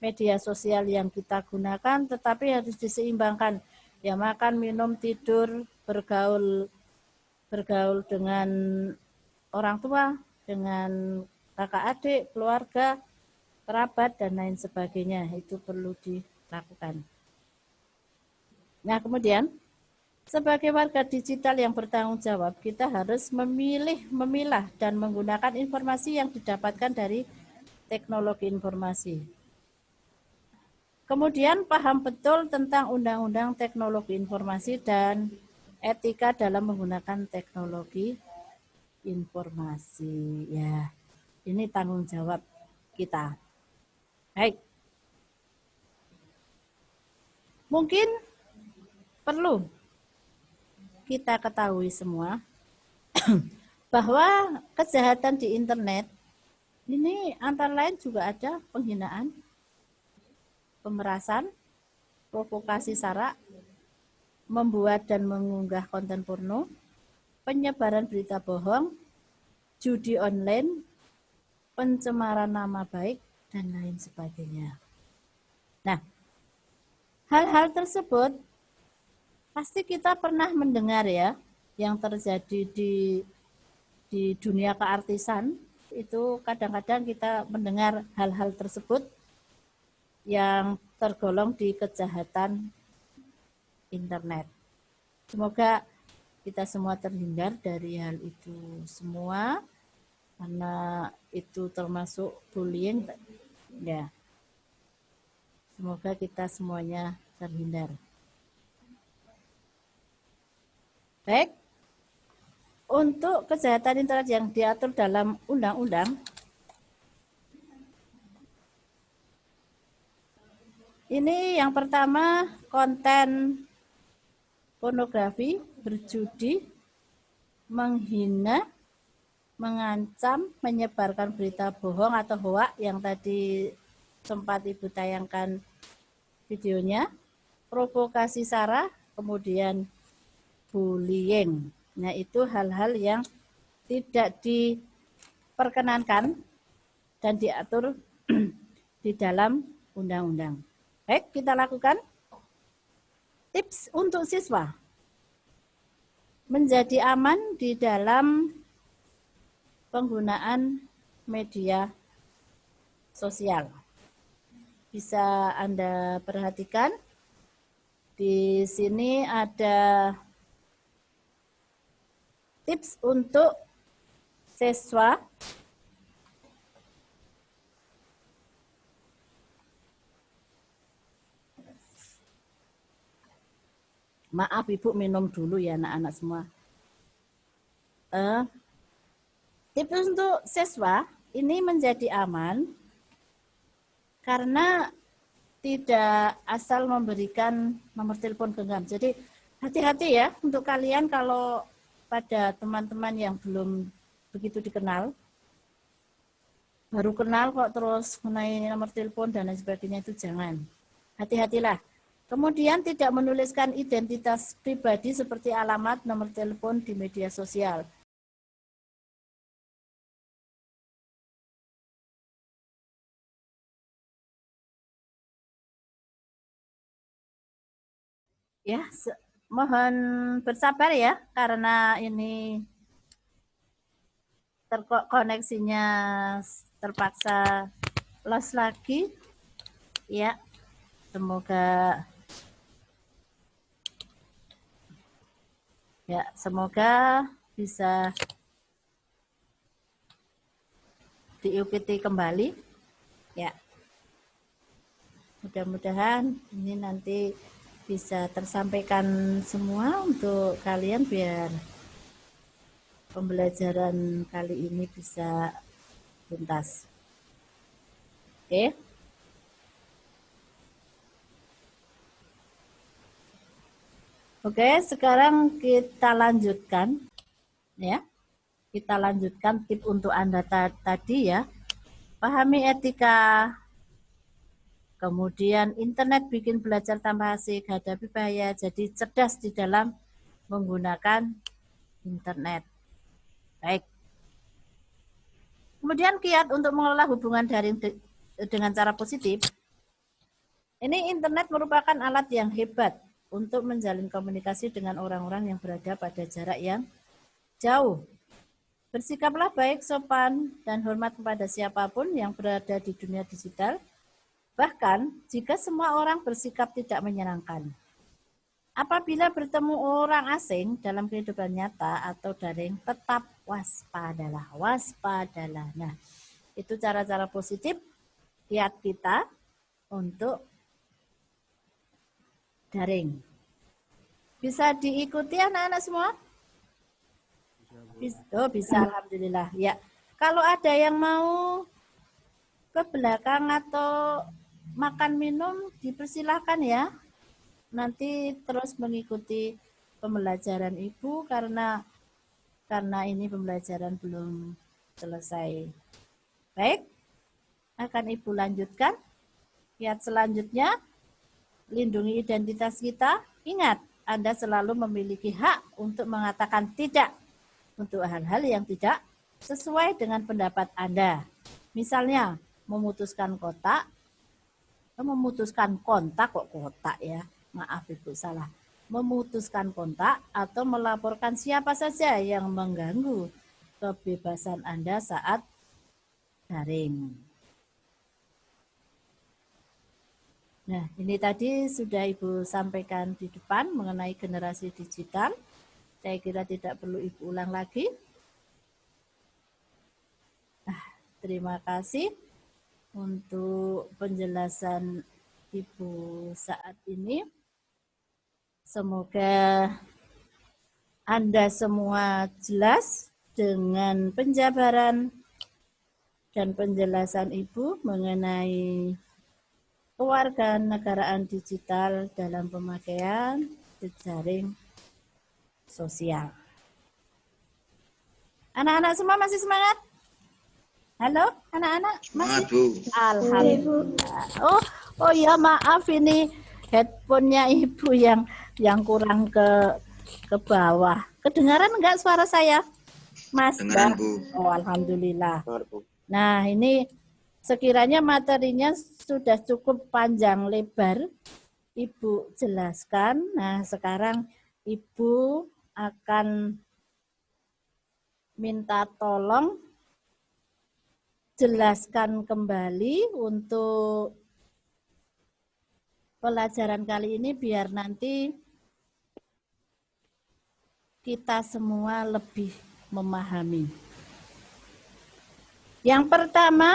media sosial yang kita gunakan, tetapi harus diseimbangkan. Ya makan, minum, tidur, bergaul dengan orang tua, dengan kakak adik, keluarga, kerabat, dan lain sebagainya. Itu perlu dilakukan. Nah, kemudian sebagai warga digital yang bertanggung jawab, kita harus memilah, dan menggunakan informasi yang didapatkan dari teknologi informasi. Kemudian paham betul tentang undang-undang teknologi informasi dan etika dalam menggunakan teknologi informasi. Ya, ini tanggung jawab kita. Baik. Mungkin perlu kita ketahui semua bahwa kejahatan di internet ini antara lain juga ada penghinaan, pemerasan, provokasi sara, membuat dan mengunggah konten porno, penyebaran berita bohong, judi online, pencemaran nama baik, dan lain sebagainya. Nah, hal-hal tersebut pasti kita pernah mendengar ya, yang terjadi di dunia keartisan, itu kadang-kadang kita mendengar hal-hal tersebut yang tergolong di kejahatan internet. Semoga kita semua terhindar dari hal itu semua, karena itu termasuk bullying. Ya, semoga kita semuanya terhindar. Baik, untuk kejahatan internet yang diatur dalam undang-undang, ini yang pertama konten pornografi, berjudi, menghina, mengancam, menyebarkan berita bohong atau hoak yang tadi sempat Ibu tayangkan videonya, provokasi sara, kemudian bullying. Nah, itu hal-hal yang tidak diperkenankan dan diatur di dalam undang-undang. Baik, kita lakukan. Tips untuk siswa menjadi aman di dalam penggunaan media sosial. Bisa Anda perhatikan, di sini ada tips untuk siswa maaf Ibu minum dulu ya anak-anak semua. Tips untuk siswa ini menjadi aman karena tidak asal memberikan nomor telepon genggam. Jadi hati-hati ya untuk kalian kalau pada teman-teman yang belum begitu dikenal, baru kenal kok terus mengenai nomor telepon dan lain sebagainya, itu jangan. Hati-hatilah. Kemudian tidak menuliskan identitas pribadi seperti alamat, nomor telepon di media sosial. Ya, mohon bersabar ya, karena ini koneksinya terpaksa lost lagi. Ya, semoga bisa diikuti kembali. Ya, mudah-mudahan ini nanti bisa tersampaikan semua untuk kalian biar pembelajaran kali ini bisa tuntas. Oke. Oke, sekarang kita lanjutkan ya. Kita lanjutkan tip untuk Anda tadi ya. Pahami etika. Kemudian internet bikin belajar tambah asik, hadapi bahaya, jadi cerdas di dalam menggunakan internet. Baik. Kemudian kiat untuk mengelola hubungan daring dengan cara positif. Ini internet merupakan alat yang hebat untuk menjalin komunikasi dengan orang-orang yang berada pada jarak yang jauh. Bersikaplah baik, sopan, dan hormat kepada siapapun yang berada di dunia digital. Bahkan, jika semua orang bersikap tidak menyenangkan. Apabila bertemu orang asing dalam kehidupan nyata atau daring, tetap waspadalah. Nah, itu cara-cara positif kiat kita untuk daring. Bisa diikuti anak-anak semua? Bisa, alhamdulillah. Ya, kalau ada yang mau ke belakang atau makan minum dipersilahkan ya. Nanti terus mengikuti pembelajaran Ibu karena ini pembelajaran belum selesai. Baik, akan Ibu lanjutkan. Kiat selanjutnya, lindungi identitas kita. Ingat, Anda selalu memiliki hak untuk mengatakan tidak untuk hal-hal yang tidak sesuai dengan pendapat Anda. Misalnya, memutuskan kontak ya, maaf Ibu salah, memutuskan kontak atau melaporkan siapa saja yang mengganggu kebebasan Anda saat daring. Nah, ini tadi sudah Ibu sampaikan di depan mengenai generasi digital. Saya kira tidak perlu Ibu ulang lagi. Terima kasih untuk penjelasan Ibu saat ini. Semoga Anda semua jelas dengan penjabaran dan penjelasan Ibu mengenai kewarganegaraan digital dalam pemakaian jejaring sosial. Anak-anak semua masih semangat? Halo, anak-anak masih? Semangat, Bu. Alhamdulillah. Oh ya, maaf ini headphone-nya Ibu yang kurang ke bawah. Kedengaran enggak suara saya? Mas? Dengaran, Mbak? Bu. Oh, alhamdulillah. Nah, ini sekiranya materinya sudah cukup panjang lebar Ibu jelaskan. Nah, sekarang Ibu akan minta tolong jelaskan kembali untuk pelajaran kali ini biar nanti kita semua lebih memahami. Yang pertama,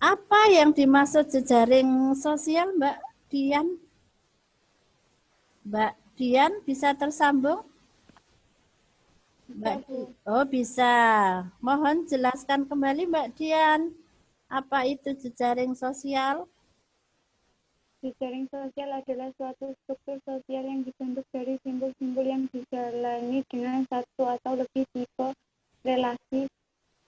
apa yang dimaksud jejaring sosial, Mbak Dian? Mbak Dian bisa tersambung? Oh bisa. Mohon jelaskan kembali Mbak Dian. Apa itu jejaring sosial? Jejaring sosial adalah suatu struktur sosial yang dibentuk dari simbol-simbol yang dijalani dengan satu atau lebih tipe relasi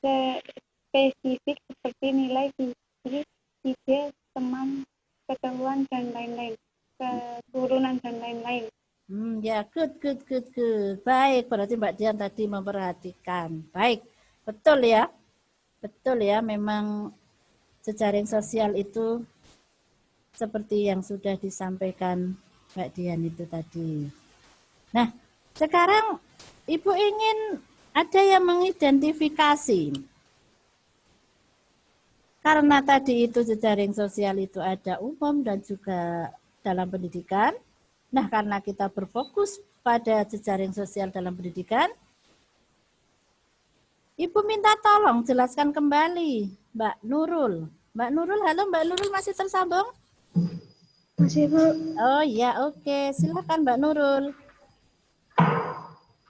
spesifik seperti nilai diri, ide, teman, ketahuan, dan lain-lain, keturunan, dan lain-lain. Ya, good. Baik, berarti Mbak Dian tadi memperhatikan. Baik, betul ya. Betul ya, memang jejaring sosial itu seperti yang sudah disampaikan Mbak Dian itu tadi. Nah, sekarang Ibu ingin ada yang mengidentifikasi. Karena tadi itu jejaring sosial itu ada umum dan juga dalam pendidikan. Nah, karena kita berfokus pada jejaring sosial dalam pendidikan, Ibu minta tolong jelaskan kembali Mbak Nurul. Mbak Nurul, halo Mbak Nurul, masih tersambung? Masih, Bu. Oh ya, oke. Silakan Mbak Nurul.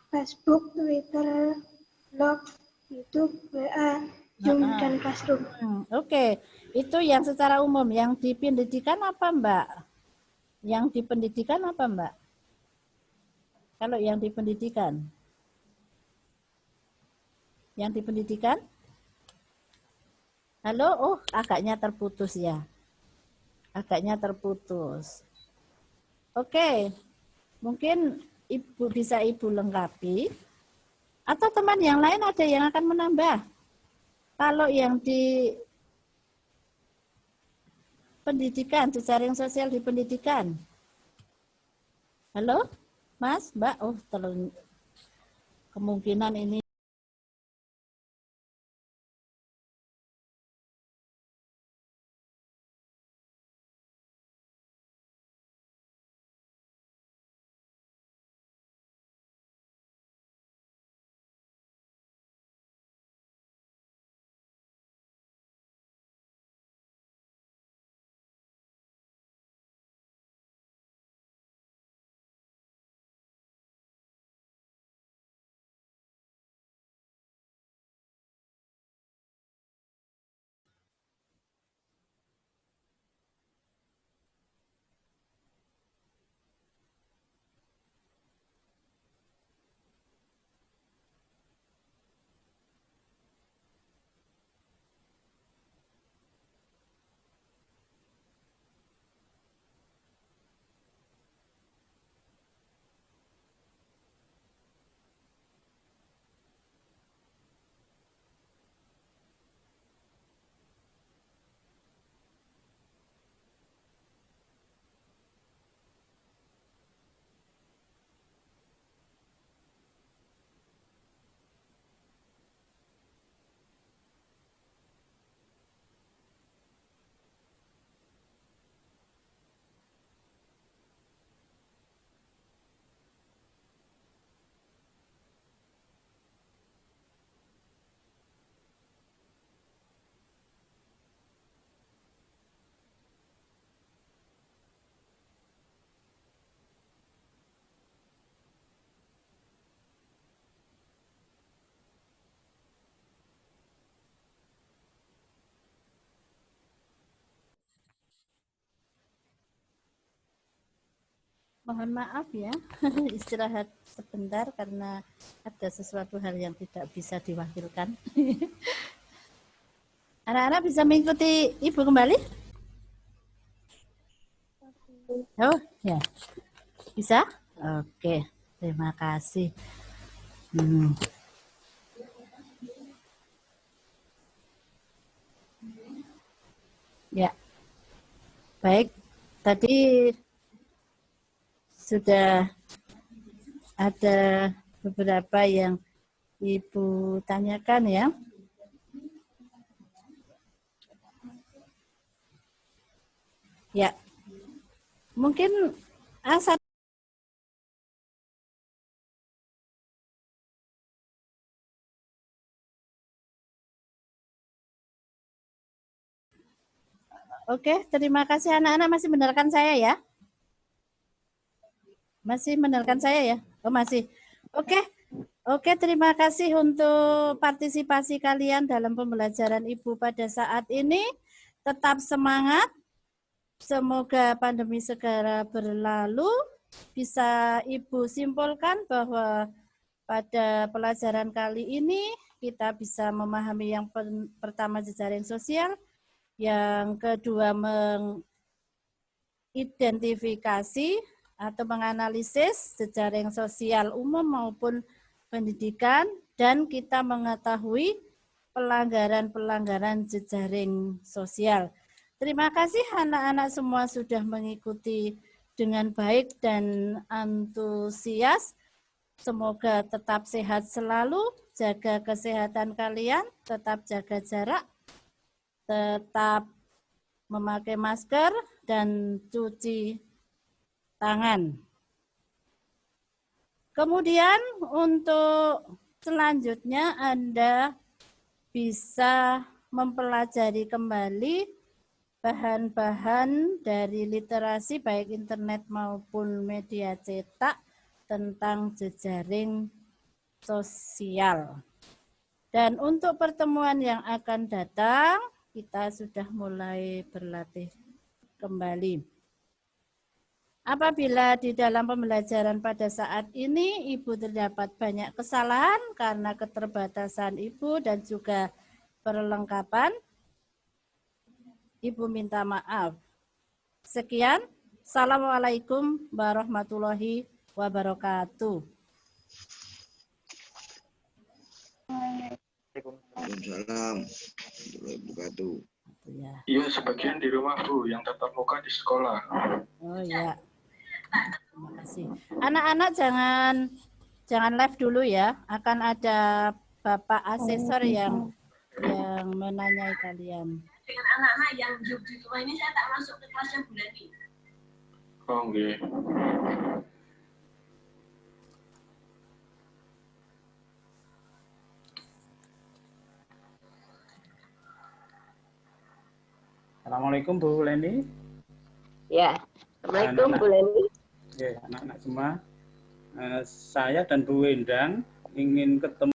Facebook, Twitter, blog, YouTube, WA, Zoom, dan Classroom. Oke, itu yang secara umum. Yang di pendidikan apa Mbak? Yang di pendidikan apa Mbak? Kalau yang di pendidikan? Yang di pendidikan? Halo, oh agaknya terputus ya. Agaknya terputus. Oke, mungkin Ibu bisa Ibu lengkapi. Atau teman yang lain ada yang akan menambah? Kalau yang di pendidikan, jejaring sosial di pendidikan. Halo, Mas, Mbak? Oh, kemungkinan ini Mohon maaf ya, istirahat sebentar karena ada sesuatu hal yang tidak bisa diwakilkan. Anak-anak bisa mengikuti Ibu kembali? Oh, ya. Bisa? Oke, terima kasih. Ya, baik. Tadi sudah ada beberapa yang Ibu tanyakan ya. Ya, mungkin asal Oke, terima kasih anak-anak masih mendengarkan saya ya. Masih mendengarkan saya ya? Oh, masih. Oke, terima kasih untuk partisipasi kalian dalam pembelajaran Ibu pada saat ini. Tetap semangat. Semoga pandemi segera berlalu. Bisa Ibu simpulkan bahwa pada pelajaran kali ini kita bisa memahami yang pertama jejaring sosial, yang kedua mengidentifikasi atau menganalisis jejaring sosial umum maupun pendidikan, dan kita mengetahui pelanggaran-pelanggaran jejaring sosial. Terima kasih anak-anak semua sudah mengikuti dengan baik dan antusias. Semoga tetap sehat selalu, jaga kesehatan kalian, tetap jaga jarak, tetap memakai masker, dan cuci tangan. Kemudian untuk selanjutnya Anda bisa mempelajari kembali bahan-bahan dari literasi baik internet maupun media cetak tentang jejaring sosial. Dan untuk pertemuan yang akan datang, kita sudah mulai berlatih kembali. Apabila di dalam pembelajaran pada saat ini Ibu terdapat banyak kesalahan karena keterbatasan Ibu dan juga perlengkapan, Ibu minta maaf. Sekian, Assalamualaikum warahmatullahi wabarakatuh. Waalaikumsalam warahmatullahi wabarakatuh. Iya, sebagian di rumah Bu, yang tatap muka di sekolah. Oh ya. Terima kasih. Anak-anak jangan live dulu ya. Akan ada Bapak asesor yang menanyai kalian. Dengan anak-anak yang di rumah ini saya tak masuk ke kelasnya Bu Leni. Oh, nggih. Assalamualaikum Bu Leni. Ya, Assalamualaikum Bu Leni. Ya, anak-anak semua. Saya dan Bu Endang ingin ketemu